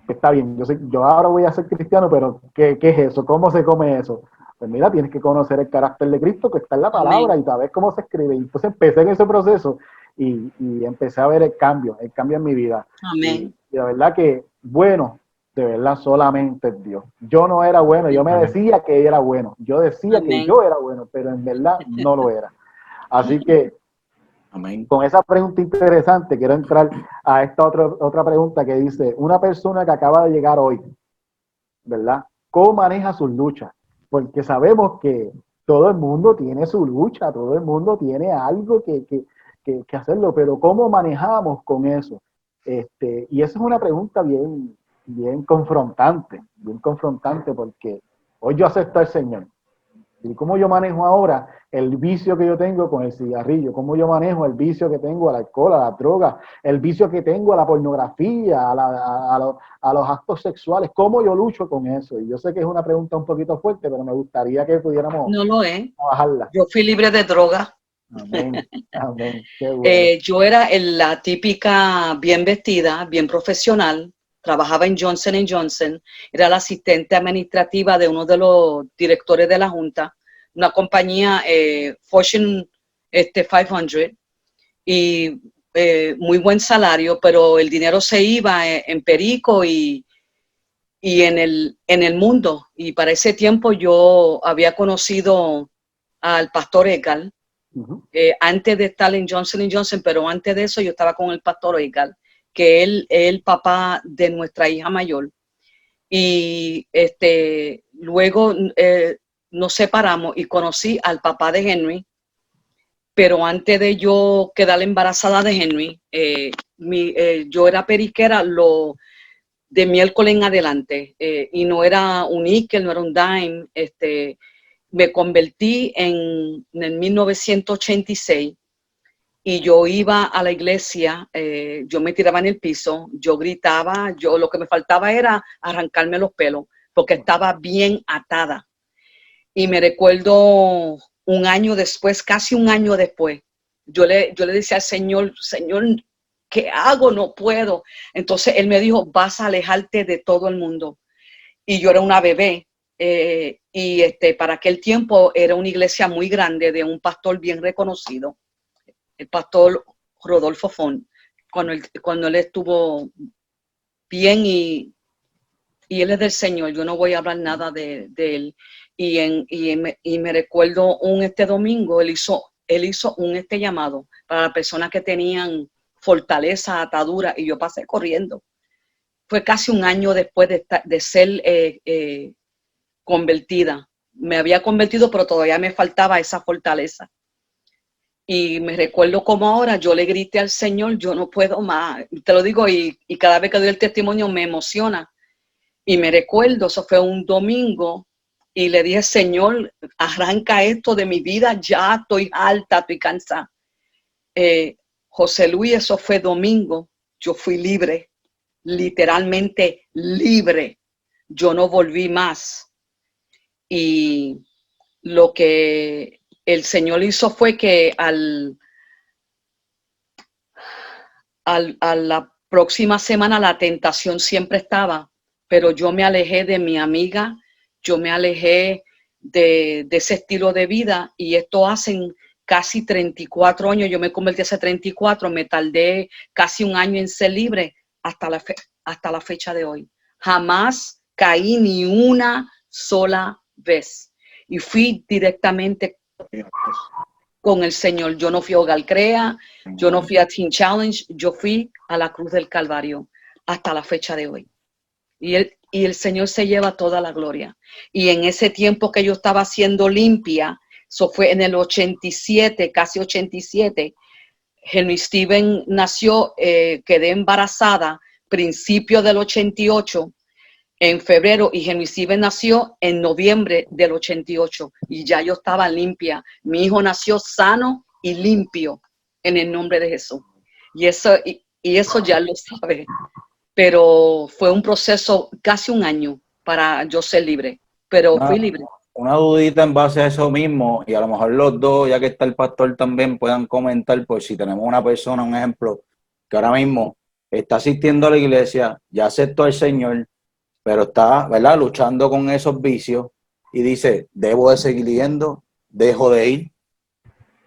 Está bien, yo ahora voy a ser cristiano, pero ¿qué es eso? ¿Cómo se come eso? Pues mira, tienes que conocer el carácter de Cristo que está en la Amén. palabra y saber cómo se escribe. Y entonces empecé en ese proceso y empecé a ver el cambio en mi vida. Amén. Y la verdad que, bueno, de verdad solamente es Dios. Yo no era bueno, yo me decía que era bueno, yo decía que Amén. yo era bueno, pero en verdad no lo era. Así que Amén. con esa pregunta interesante, quiero entrar a esta otra pregunta que dice, una persona que acaba de llegar hoy, ¿verdad? ¿Cómo maneja sus luchas? Porque sabemos que todo el mundo tiene su lucha, todo el mundo tiene algo que hacerlo, pero ¿cómo manejamos con eso? Y esa es una pregunta bien confrontante, porque hoy yo acepto al Señor. ¿Y cómo yo manejo ahora el vicio que yo tengo con el cigarrillo? ¿Cómo yo manejo el vicio que tengo al alcohol, a la droga? El vicio que tengo a la pornografía, a los actos sexuales. ¿Cómo yo lucho con eso? Y yo sé que es una pregunta un poquito fuerte, pero me gustaría que pudiéramos No lo es. trabajarla. Yo fui libre de droga. Amén, amén. Qué bueno. Yo era la típica bien vestida, bien profesional. Trabajaba en Johnson Johnson. Era la asistente administrativa de uno de los directores de la Junta, una compañía Fortune 500, y muy buen salario, pero el dinero se iba en perico y en el mundo. Y para ese tiempo yo había conocido al pastor Edgar, antes de estar en Johnson Johnson, pero antes de eso yo estaba con el pastor Edgar, que él es el papá de nuestra hija mayor. Y luego nos separamos y conocí al papá de Henry, pero antes de yo quedar embarazada de Henry, yo era periquera de miércoles en adelante, y no era un níquel, no era un dime. Me convertí en el 1986 y yo iba a la iglesia, yo me tiraba en el piso, yo gritaba, lo que me faltaba era arrancarme los pelos porque estaba bien atada. Y me recuerdo un año después, casi un año después, yo le decía al Señor, ¿qué hago? No puedo. Entonces él me dijo, vas a alejarte de todo el mundo. Y yo era una bebé. Y para aquel tiempo era una iglesia muy grande de un pastor bien reconocido, el pastor Rodolfo Font, cuando él estuvo bien, y él es del Señor. Yo no voy a hablar nada de él. Y me recuerdo este domingo, él hizo un llamado para las personas que tenían fortaleza, atadura, y yo pasé corriendo. Fue casi un año después de ser convertida. Me había convertido, pero todavía me faltaba esa fortaleza. Y me recuerdo como ahora yo le grité al Señor, yo no puedo más. Te lo digo y cada vez que doy el testimonio me emociona. Y me recuerdo, eso fue un domingo, y le dije, Señor, arranca esto de mi vida, ya estoy alta, estoy cansada. José Luis, eso fue domingo, yo fui libre, literalmente libre. Yo no volví más. Y lo que el Señor hizo fue que a la próxima semana la tentación siempre estaba, pero yo me alejé de mi amiga, yo me alejé de ese estilo de vida, y esto hacen casi 34 años, yo me convertí hace 34, me tardé casi un año en ser libre hasta la fecha de hoy. Jamás caí ni una sola vez y fui directamente con el Señor. Yo no fui a Hogar Crea, yo no fui a Teen Challenge, yo fui a la Cruz del Calvario hasta la fecha de hoy. Y el Señor se lleva toda la gloria. Y en ese tiempo que yo estaba siendo limpia, eso fue en el 87, casi 87, Henry Steven nació, quedé embarazada, principio del 88, en febrero, y Henry Steven nació en noviembre del 88, y ya yo estaba limpia. Mi hijo nació sano y limpio en el nombre de Jesús. Y eso ya lo sabe. Pero fue un proceso casi un año para yo ser libre, pero fui libre. Una dudita en base a eso mismo, y a lo mejor los dos, ya que está el pastor también, puedan comentar, por si tenemos una persona, un ejemplo, que ahora mismo está asistiendo a la iglesia, ya aceptó al Señor, pero está, ¿verdad?, luchando con esos vicios y dice, debo de seguir yendo, dejo de ir.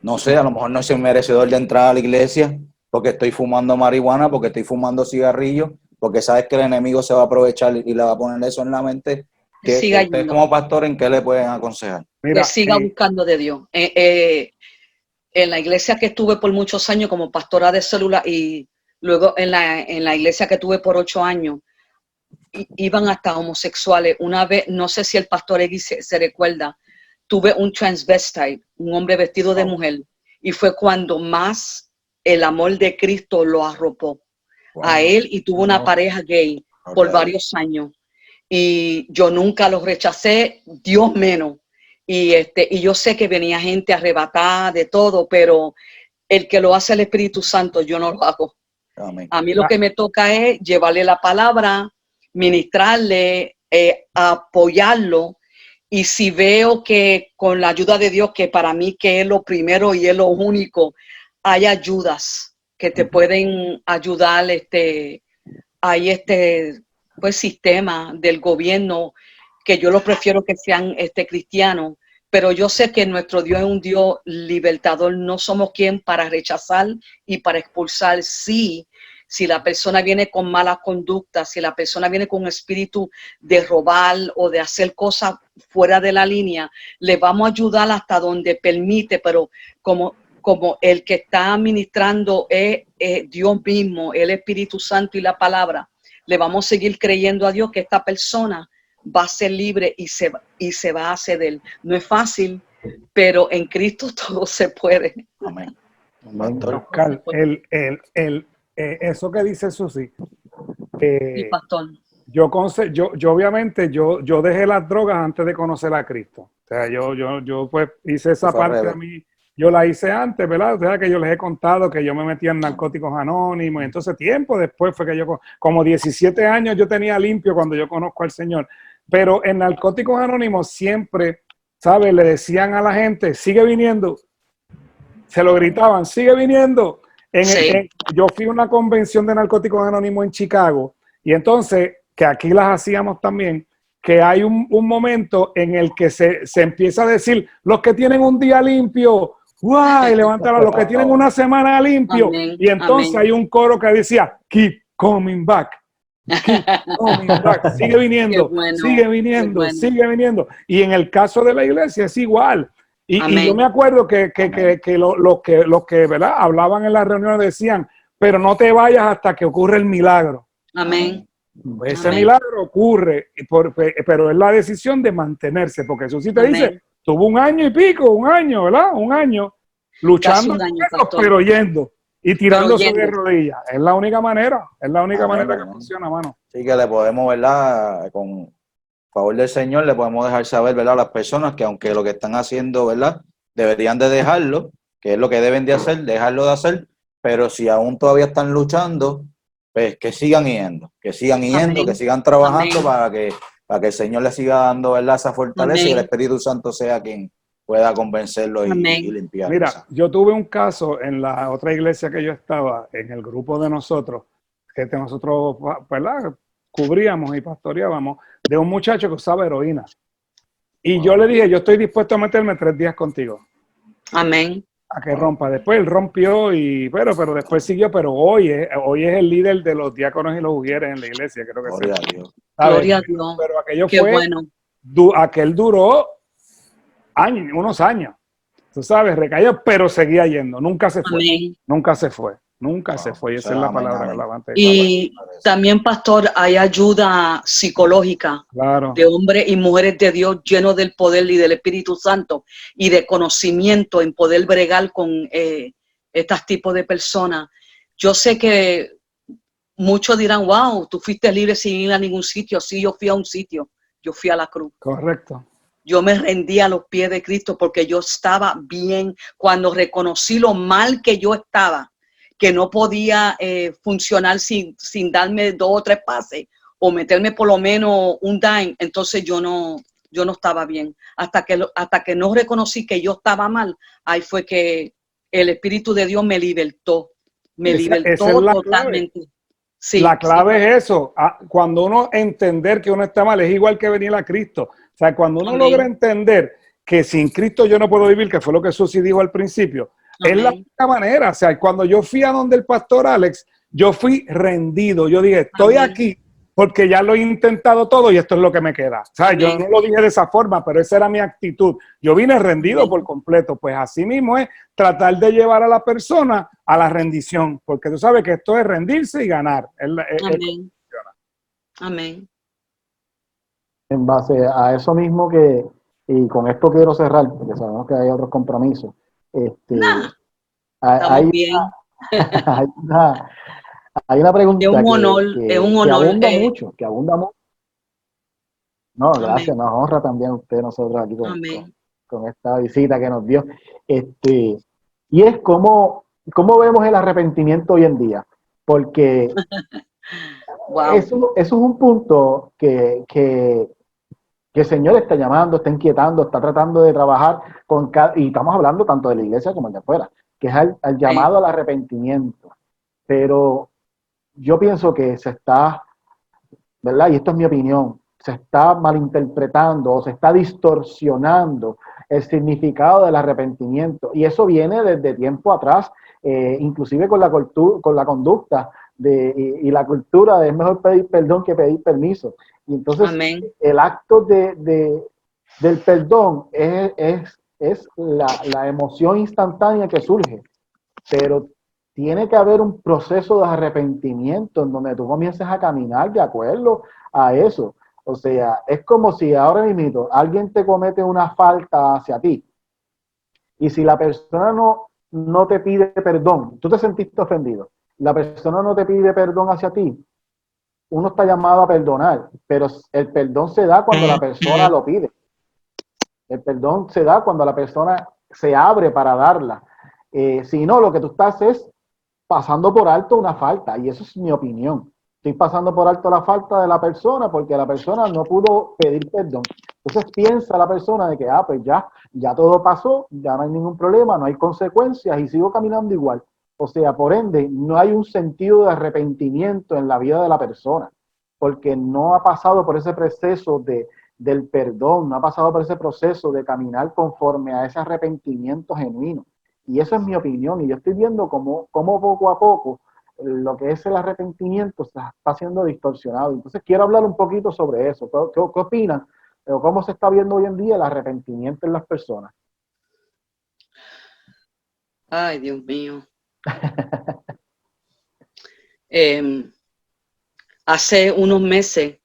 No sé, a lo mejor no soy merecedor de entrar a la iglesia porque estoy fumando marihuana, porque estoy fumando cigarrillos, porque sabes que el enemigo se va a aprovechar y le va a poner eso en la mente. Que usted como pastor, ¿en qué le pueden aconsejar? Mira, que siga buscando de Dios. En la iglesia que estuve por muchos años como pastora de célula, y luego en la iglesia que tuve por 8 años, iban hasta homosexuales. Una vez, no sé si el pastor Egui se recuerda, tuve un transvestite, un hombre vestido de mujer, y fue cuando más el amor de Cristo lo arropó a él, y tuvo una pareja gay por varios años. Y yo nunca los rechacé, Dios menos. Y yo sé que venía gente arrebatada de todo, pero el que lo hace el Espíritu Santo, yo no lo hago. Amén. A mí lo que me toca es llevarle la palabra, ministrarle, apoyarlo. Y si veo que con la ayuda de Dios, que para mí que es lo primero y es lo único, hay ayudas que te pueden ayudar. Hay pues sistema del gobierno que yo lo prefiero que sean cristianos, pero yo sé que nuestro Dios es un Dios libertador. No somos quien para rechazar y para expulsar. Sí, si la persona viene con mala conducta, si la persona viene con un espíritu de robar o de hacer cosas fuera de la línea, le vamos a ayudar hasta donde permite, pero como el que está administrando es Dios mismo, el Espíritu Santo y la palabra, le vamos a seguir creyendo a Dios que esta persona va a ser libre y se va a ceder. No es fácil, pero en Cristo todo se puede. Amén. Oscar, eso que dice Susi, Mi pastor. yo obviamente yo dejé las drogas antes de conocer a Cristo. O sea, yo pues hice esa parte a mí. Yo la hice antes, ¿verdad? O sea, que yo les he contado que yo me metí en Narcóticos Anónimos, y entonces tiempo después fue que yo, como 17 años yo tenía limpio cuando yo conozco al Señor. Pero en Narcóticos Anónimos siempre, ¿sabes? Le decían a la gente, sigue viniendo. Se lo gritaban, sigue viniendo. Yo fui a una convención de Narcóticos Anónimos en Chicago, y entonces, que aquí las hacíamos también, que hay un momento en el que se empieza a decir, los que tienen un día limpio, ¡guay! Levantaron, los que tienen una semana limpio. Amén, y entonces hay un coro que decía, keep coming back. Keep coming back. Sigue viniendo, bueno, sigue viniendo, bueno. Sigue viniendo. Y en el caso de la iglesia es igual. Y yo me acuerdo que los que ¿verdad? Hablaban en las reuniones decían, pero no te vayas hasta que ocurra el milagro. Amén. Ese Amén. Milagro ocurre, pero es la decisión de mantenerse, porque eso sí te Amén. Dice, tuvo un año y pico, un año, ¿verdad? Un año. luchando, un año, pastor. pero yendo y tirándose yendo. de rodillas. Es la única manera, es la única Amén, manera que amén. funciona, mano. Sí que le podemos, ¿verdad? Con favor del Señor, le podemos dejar saber, ¿verdad? A las personas que aunque lo que están haciendo, ¿verdad? Deberían de dejarlo, que es lo que deben de hacer, dejarlo de hacer, pero si aún todavía están luchando, pues que sigan yendo, que Amén. sigan trabajando Amén. para que el Señor les siga dando, ¿verdad? Esa fortaleza y el Amén. Espíritu Santo sea quien pueda convencerlos y Amén. limpiarlos. Mira, yo tuve un caso en la otra iglesia que yo estaba, en el grupo de nosotros, que nosotros, ¿verdad? Cubríamos y pastoreábamos, de un muchacho que usaba heroína. Y yo le dije, yo estoy dispuesto a meterme 3 días contigo, Amén. a que rompa. Después él rompió, pero después siguió, pero hoy es el líder de los diáconos y los ujieres en la iglesia, creo que Gloria sí. a Dios. Gloria a Dios. Pero aquello Qué fue, bueno. aquel duró años, unos años. Tú sabes, recayó, pero seguía yendo, nunca se fue, Amén. nunca se fue, nunca se Wow. fue. Y esa Sí, es la amén, palabra amén. relevante. Y también, pastor, hay ayuda psicológica Claro, de hombres y mujeres de Dios llenos del poder y del Espíritu Santo y de conocimiento en poder bregar con estos tipos de personas. Yo sé que muchos dirán, wow, tú fuiste libre sin ir a ningún sitio. Sí, yo fui a un sitio, yo fui a la cruz. correcto. Yo me rendí a los pies de Cristo porque yo estaba bien. Cuando reconocí lo mal que yo estaba, que no podía funcionar sin darme 2 o 3 pases o meterme por lo menos un dime, entonces yo no estaba bien. Hasta que no reconocí que yo estaba mal, ahí fue que el Espíritu de Dios me libertó. Me Esa es libertó la clave. totalmente. Sí, La clave sí. es eso. Cuando uno entender que uno está mal, es igual que venir a Cristo. O sea, cuando uno Amén. logra entender que sin Cristo yo no puedo vivir, que fue lo que Susi dijo al principio, es la Amén. única manera. O sea, cuando yo fui a donde el pastor Alex, yo fui rendido. Yo dije, estoy Amén. aquí porque ya lo he intentado todo y esto es lo que me queda. O sea, yo Amén. no lo dije de esa forma, pero esa era mi actitud. Yo vine rendido Amén. por completo. Pues así mismo es tratar de llevar a la persona a la rendición, porque tú sabes que esto es rendirse y ganar. Amén. Amén. En base a eso mismo y con esto quiero cerrar, porque sabemos que hay otros compromisos. Nah, Hay, estamos bien. hay una, hay una Es pregunta un honor, es un que honor. abunda mucho, que abunda mucho. No, gracias, Amén. nos honra también usted, nosotros aquí Amén. con esta visita que nos dio. Y es cómo vemos el arrepentimiento hoy en día, porque Wow. eso es un punto que el Señor está llamando, está inquietando, está tratando de trabajar y estamos hablando tanto de la iglesia como de afuera, que es al llamado al arrepentimiento. Pero yo pienso que se está, ¿verdad? Y esto es mi opinión, se está malinterpretando o se está distorsionando el significado del arrepentimiento. Y eso viene desde tiempo atrás, inclusive con la conducta y la cultura de es mejor pedir perdón que pedir permiso. Y entonces Amén. el acto del perdón es la emoción instantánea que surge, pero tiene que haber un proceso de arrepentimiento en donde tú comiences a caminar de acuerdo a eso. O sea, es como si ahora mismo alguien te comete una falta hacia ti y si la persona no te pide perdón, tú te sentiste ofendido, la persona no te pide perdón hacia ti, uno está llamado a perdonar, pero el perdón se da cuando la persona lo pide. El perdón se da cuando la persona se abre para darla. Si no, lo que tú estás es pasando por alto una falta, y eso es mi opinión. Estoy pasando por alto la falta de la persona porque la persona no pudo pedir perdón. Entonces piensa la persona de que, pues ya todo pasó, ya no hay ningún problema, no hay consecuencias y sigo caminando igual. O sea, por ende, no hay un sentido de arrepentimiento en la vida de la persona, porque no ha pasado por ese proceso del perdón, no ha pasado por ese proceso de caminar conforme a ese arrepentimiento genuino. Y eso es mi opinión, y yo estoy viendo cómo poco a poco lo que es el arrepentimiento se está siendo distorsionado. Entonces quiero hablar un poquito sobre eso. ¿Qué opinan? ¿Cómo se está viendo hoy en día el arrepentimiento en las personas? Ay, Dios mío. Hace unos meses,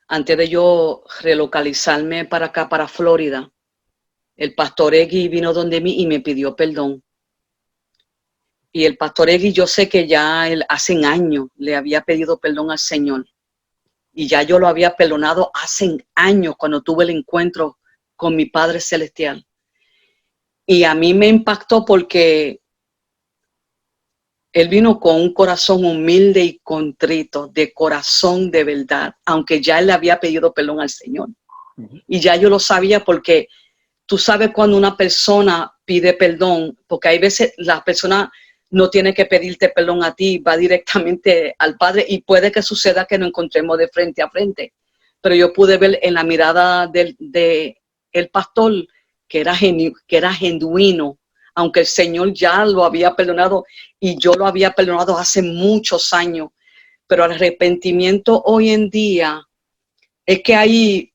antes de yo relocalizarme para acá, para Florida, el pastor Egui vino donde mí y me pidió perdón. Y el pastor Egui, yo sé que ya él hace años le había pedido perdón al Señor. Y ya yo lo había perdonado hace años cuando tuve el encuentro con mi Padre Celestial. Y a mí me impactó porque él vino con un corazón humilde y contrito, de corazón de verdad, aunque ya él le había pedido perdón al Señor. Y ya yo lo sabía porque tú sabes cuando una persona pide perdón, porque hay veces la persona no tiene que pedirte perdón a ti, va directamente al Padre y puede que suceda que nos encontremos de frente a frente. Pero yo pude ver en la mirada de el pastor que era genuino, aunque el Señor ya lo había perdonado y yo lo había perdonado hace muchos años. Pero el arrepentimiento hoy en día es que hay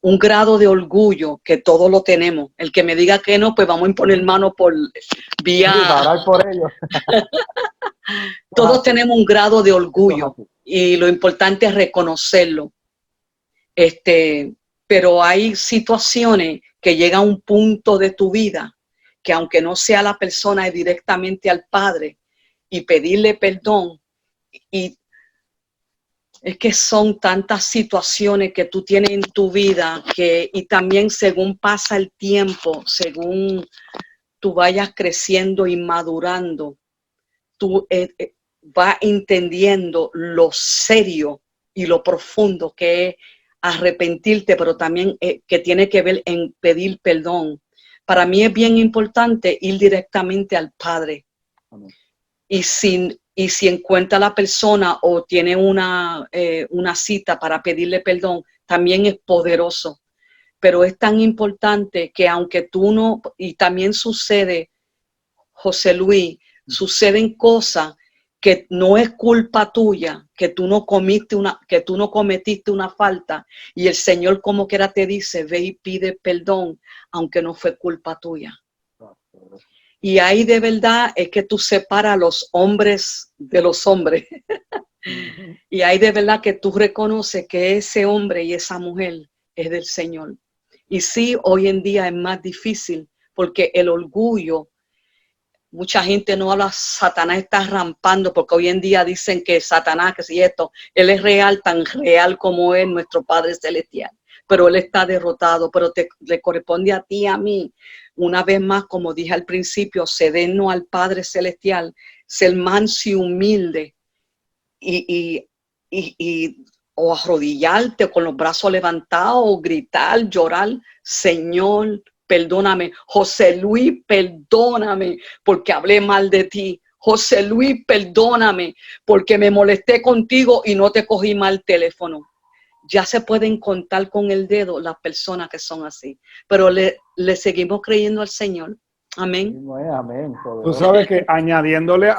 un grado de orgullo que todos lo tenemos. El que me diga que no, pues vamos a imponer mano por vía. Sí, para orar por ellos. Todos tenemos un grado de orgullo y lo importante es reconocerlo. Pero hay situaciones que llegan a un punto de tu vida que aunque no sea la persona directamente al Padre y pedirle perdón, y es que son tantas situaciones que tú tienes en tu vida y también según pasa el tiempo, según tú vayas creciendo y madurando, tú vas entendiendo lo serio y lo profundo que es arrepentirte, pero también que tiene que ver en pedir perdón. Para mí es bien importante ir directamente al Padre. Amén. Y si encuentra la persona o tiene una cita para pedirle perdón, también es poderoso. Pero es tan importante que aunque tú no, y también sucede, José Luis, suceden cosas que no es culpa tuya, que tú no cometiste una falta y el Señor como quiera te dice, ve y pide perdón, aunque no fue culpa tuya. Y ahí de verdad es que tú separas a los hombres de los hombres. Y ahí de verdad que tú reconoces que ese hombre y esa mujer es del Señor. Y sí, hoy en día es más difícil porque el orgullo, mucha gente no habla, Satanás está rampando porque hoy en día dicen que Satanás, que si esto, él es real, tan real como es nuestro Padre Celestial. Pero él está derrotado, pero le corresponde a ti y a mí, una vez más, como dije al principio, cedernos al Padre Celestial, ser manso y humilde o arrodillarte con los brazos levantados, o gritar, llorar, Señor, perdóname. José Luis, perdóname porque hablé mal de ti. José Luis, perdóname porque me molesté contigo y no te cogí mal teléfono. Ya se pueden contar con el dedo las personas que son así, pero le seguimos creyendo al Señor. Amén. Amén. Tú sabes que añadiéndole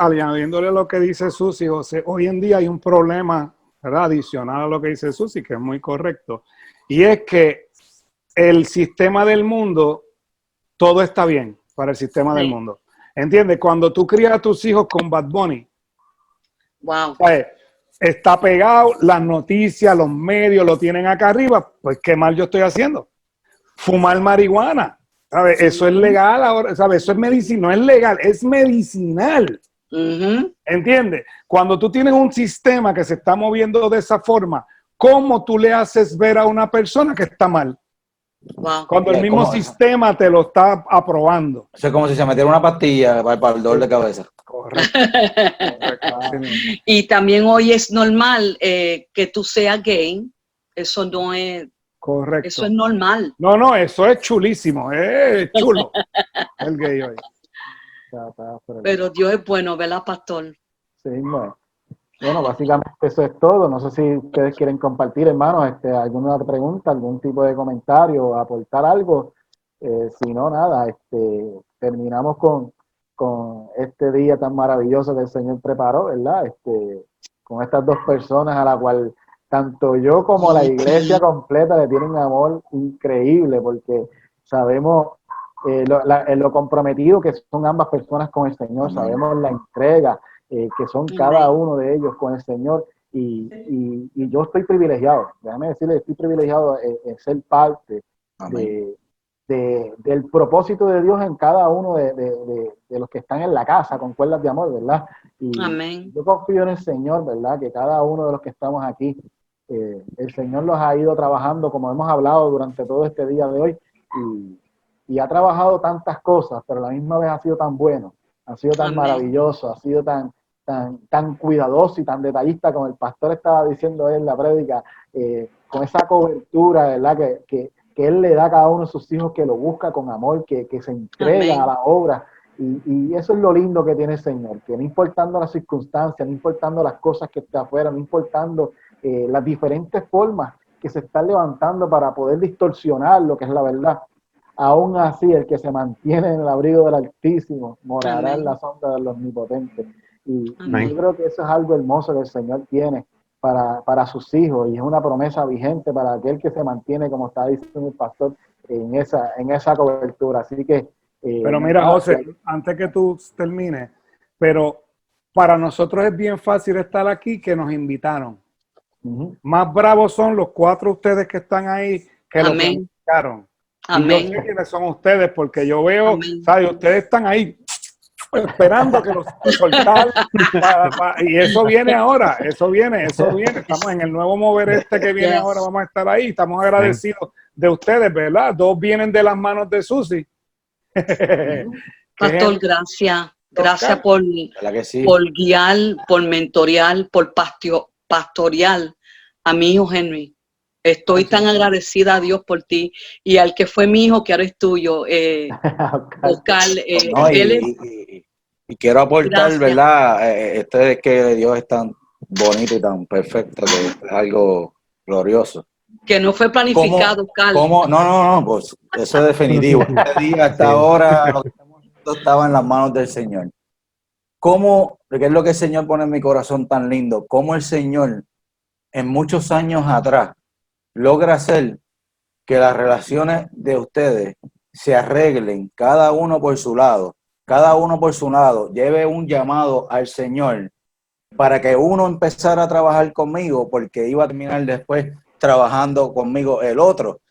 lo que dice Susi, José, hoy en día hay un problema, ¿verdad? Adicional a lo que dice Susi, que es muy correcto, y es que el sistema del mundo, todo está bien para el sistema del mundo. ¿Entiendes? Cuando tú crías a tus hijos con Bad Bunny, wow. Pues, está pegado, las noticias, los medios lo tienen acá arriba, pues qué mal yo estoy haciendo. Fumar marihuana, ¿sabes? Eso es legal ahora, ¿sabes? Eso es medicinal, no es legal, es medicinal. ¿Entiendes? Cuando tú tienes un sistema que se está moviendo de esa forma, ¿cómo tú le haces ver a una persona que está mal? Wow. Cuando el mismo sistema te lo está aprobando. Eso es como si se metiera una pastilla para el dolor de cabeza. Correcto. Y también hoy es normal que tú seas gay. Eso no es. Correcto. Eso es normal. No, eso es chulísimo. Es chulo. El gay hoy. Pero Dios es bueno, ¿verdad, pastor? Sí, bueno, básicamente eso es todo. No sé si ustedes quieren compartir, hermanos, alguna pregunta, algún tipo de comentario, aportar algo. Si no, nada, terminamos con este día tan maravilloso que el Señor preparó, ¿verdad? Con estas dos personas a la cual tanto yo como la iglesia completa le tienen amor increíble, porque sabemos lo comprometido que son ambas personas con el Señor. Amén. Sabemos la entrega que son cada uno de ellos con el Señor, y yo estoy privilegiado, déjame decirle, estoy privilegiado en ser parte del propósito de Dios en cada uno de los que están en la casa con cuerdas de amor, ¿verdad? Y Amén. yo confío en el Señor, ¿verdad? Que cada uno de los que estamos aquí, el Señor los ha ido trabajando, como hemos hablado durante todo este día de hoy, y ha trabajado tantas cosas, pero a la misma vez ha sido tan bueno, ha sido tan Amén. maravilloso, ha sido tan cuidadoso y tan detallista, como el pastor estaba diciendo en la prédica, con esa cobertura, ¿verdad? Que él le da a cada uno de sus hijos, que lo busca con amor, que se entrega Amén. a la obra. Y eso es lo lindo que tiene el Señor, que no importando las circunstancias, no importando las cosas que está afuera, no importando las diferentes formas que se están levantando para poder distorsionar lo que es la verdad, aún así el que se mantiene en el abrigo del Altísimo morará en la sombra del Omnipotente. Y yo creo que eso es algo hermoso que el Señor tiene para sus hijos, y es una promesa vigente para aquel que se mantiene, como está diciendo el pastor, en esa cobertura. Así que pero mira, José, antes que tú termines, pero para nosotros es bien fácil estar aquí, que nos invitaron. Más bravos son los 4 ustedes que están ahí, que los que nos invitaron. Y yo sé quiénes son ustedes, porque yo veo, ¿sabes? Ustedes están ahí esperando que los soltar, y eso viene ahora, eso viene. Estamos en el nuevo mover este que viene ahora, vamos a estar ahí. Estamos agradecidos de ustedes, ¿verdad? 2 vienen de las manos de Susi. Pastor, gracias por guiar, por mentorear, por pastorear a mi hijo Henry. Estoy tan agradecida a Dios por ti y al que fue mi hijo, que ahora es tuyo, Oscar. Y quiero aportar, ¿verdad? Esto es que Dios es tan bonito y tan perfecto, que es algo glorioso. Que no fue planificado, Oscar. No, pues eso es definitivo. Este día, hasta ahora, lo que estamos haciendo estaba en las manos del Señor. ¿Qué es lo que el Señor pone en mi corazón tan lindo? Cómo el Señor, en muchos años atrás, logra hacer que las relaciones de ustedes se arreglen, cada uno por su lado, lleve un llamado al Señor para que uno empezara a trabajar conmigo, porque iba a terminar después trabajando conmigo el otro.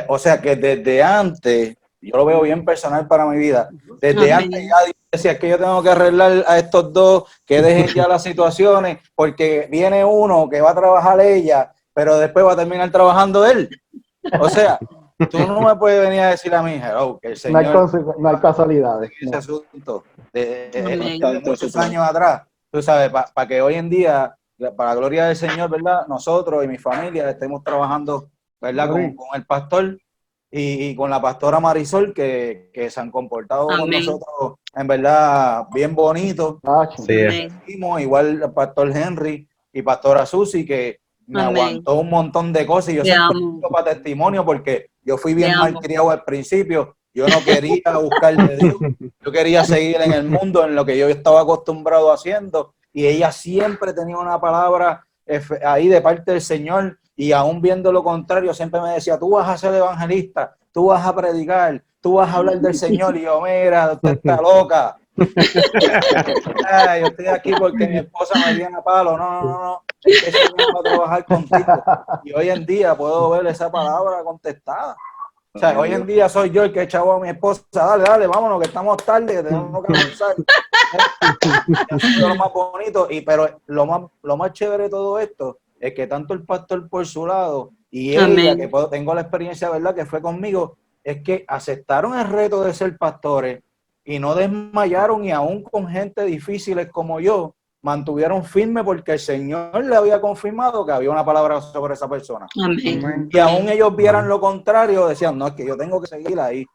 O sea que desde antes, yo lo veo bien personal para mi vida, desde antes ya decía que yo tengo que arreglar a estos dos, que dejen ya las situaciones, porque viene uno que va a trabajar ella, pero después va a terminar trabajando él. O sea, tú no me puedes venir a decir a mí, que el Señor... No hay casualidades. Ese asunto de muchos años atrás, tú sabes, para que hoy en día, para la gloria del Señor, ¿verdad? Nosotros y mi familia estemos trabajando, ¿verdad? Con el pastor y con la pastora Marisol, que se han comportado con nosotros, en verdad, bien bonito. Igual el pastor Henry y pastora Susi, que me aguantó un montón de cosas, y yo siempre digo para testimonio, porque yo fui bien mal criado al principio. Yo no quería buscar de Dios, yo quería seguir en el mundo, en lo que yo estaba acostumbrado haciendo, y ella siempre tenía una palabra ahí de parte del Señor, y aún viendo lo contrario, siempre me decía, tú vas a ser evangelista, tú vas a predicar, tú vas a hablar del Señor. Y yo, mira, usted está loca. Yo estoy aquí porque mi esposa me viene a palo. No, es que Señor va a trabajar contigo. Y hoy en día puedo ver esa palabra contestada. O sea, hoy en día soy yo el que echaba a mi esposa, dale, vámonos, que estamos tarde, que tenemos que avanzar. Eso es lo más bonito, pero lo más chévere de todo esto es que tanto el pastor por su lado y ella, que tengo la experiencia, ¿verdad?, que fue conmigo, es que aceptaron el reto de ser pastores y no desmayaron, y aún con gente difíciles como yo, mantuvieron firme, porque el Señor le había confirmado que había una palabra sobre esa persona. Amén. Y aún ellos vieran lo contrario, decían, no, es que yo tengo que seguir ahí,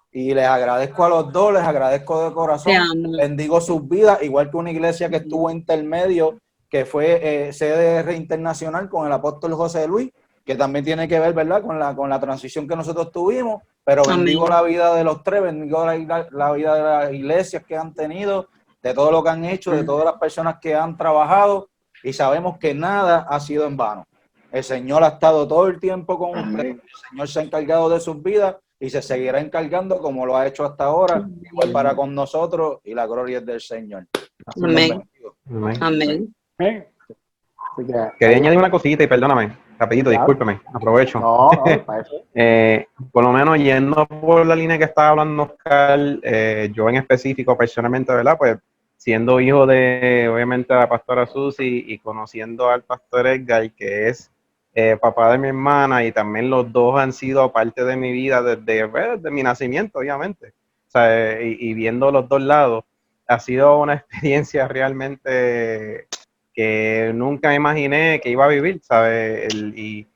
y les agradezco a los dos, les agradezco de corazón, bendigo sus vidas, igual que una iglesia que estuvo intermedio, que fue CDR Internacional con el apóstol José Luis, que también tiene que ver, ¿verdad?, con la transición que nosotros tuvimos, pero bendigo la vida de los tres, bendigo la vida de las iglesias que han tenido, de todo lo que han hecho, de todas las personas que han trabajado, y sabemos que nada ha sido en vano. El Señor ha estado todo el tiempo con ustedes, el Señor se ha encargado de sus vidas y se seguirá encargando como lo ha hecho hasta ahora, igual para con nosotros, y la gloria es del Señor. Amén. Amén. Quería añadir una cosita y perdóname. rapidito, Claro. discúlpeme, aprovecho. No, para eso. Por lo menos yendo por la línea que estaba hablando Oscar, yo en específico personalmente, ¿verdad? Pues siendo hijo de, obviamente, la pastora Susi y conociendo al pastor Edgar, que es papá de mi hermana, y también los dos han sido parte de mi vida desde mi nacimiento, obviamente. O sea, y viendo los dos lados, ha sido una experiencia realmente que nunca me imaginé que iba a vivir, ¿sabes? Y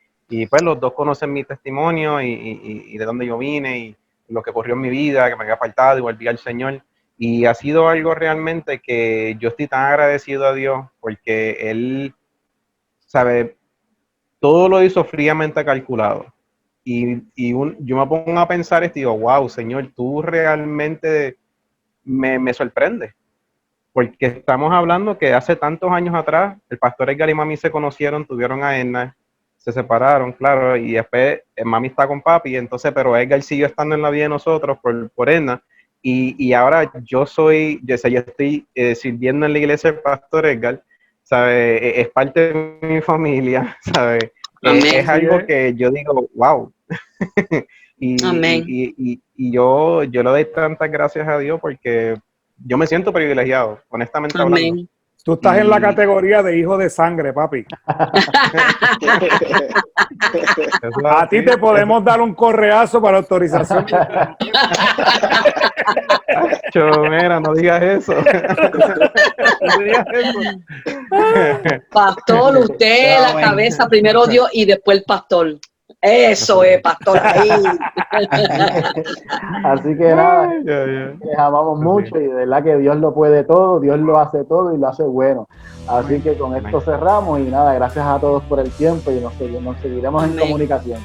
pues los dos conocen mi testimonio y de dónde yo vine y lo que ocurrió en mi vida, que me había apartado y volví al Señor. Y ha sido algo realmente que yo estoy tan agradecido a Dios porque Él, ¿sabe? Todo lo hizo fríamente calculado. Yo me pongo a pensar esto y digo, wow, Señor, tú realmente me sorprendes. Porque estamos hablando que hace tantos años atrás, el pastor Edgar y mami se conocieron, tuvieron a Edna, se separaron, claro, y después mami está con papi, entonces, pero Edgar siguió estando en la vida de nosotros por Edna, y ahora yo estoy sirviendo en la iglesia del pastor Edgar, ¿sabe? Es parte de mi familia, ¿sabe? Amén. Es algo que yo digo, wow. Amén. Y yo le doy tantas gracias a Dios porque yo me siento privilegiado, honestamente hablando. Amén. Tú estás en la categoría de hijo de sangre, papi. A ti te podemos dar un correazo para autorización. Mira, no digas eso. No digas eso. Pastor, usted la cabeza, primero Dios y después el pastor. Eso es, pastor, ahí. Así que nada, Ya. les amamos mucho y de verdad que Dios lo puede todo, Dios lo hace todo y lo hace bueno. Así que con esto cerramos y nada, gracias a todos por el tiempo y nos seguiremos en Amén. comunicación.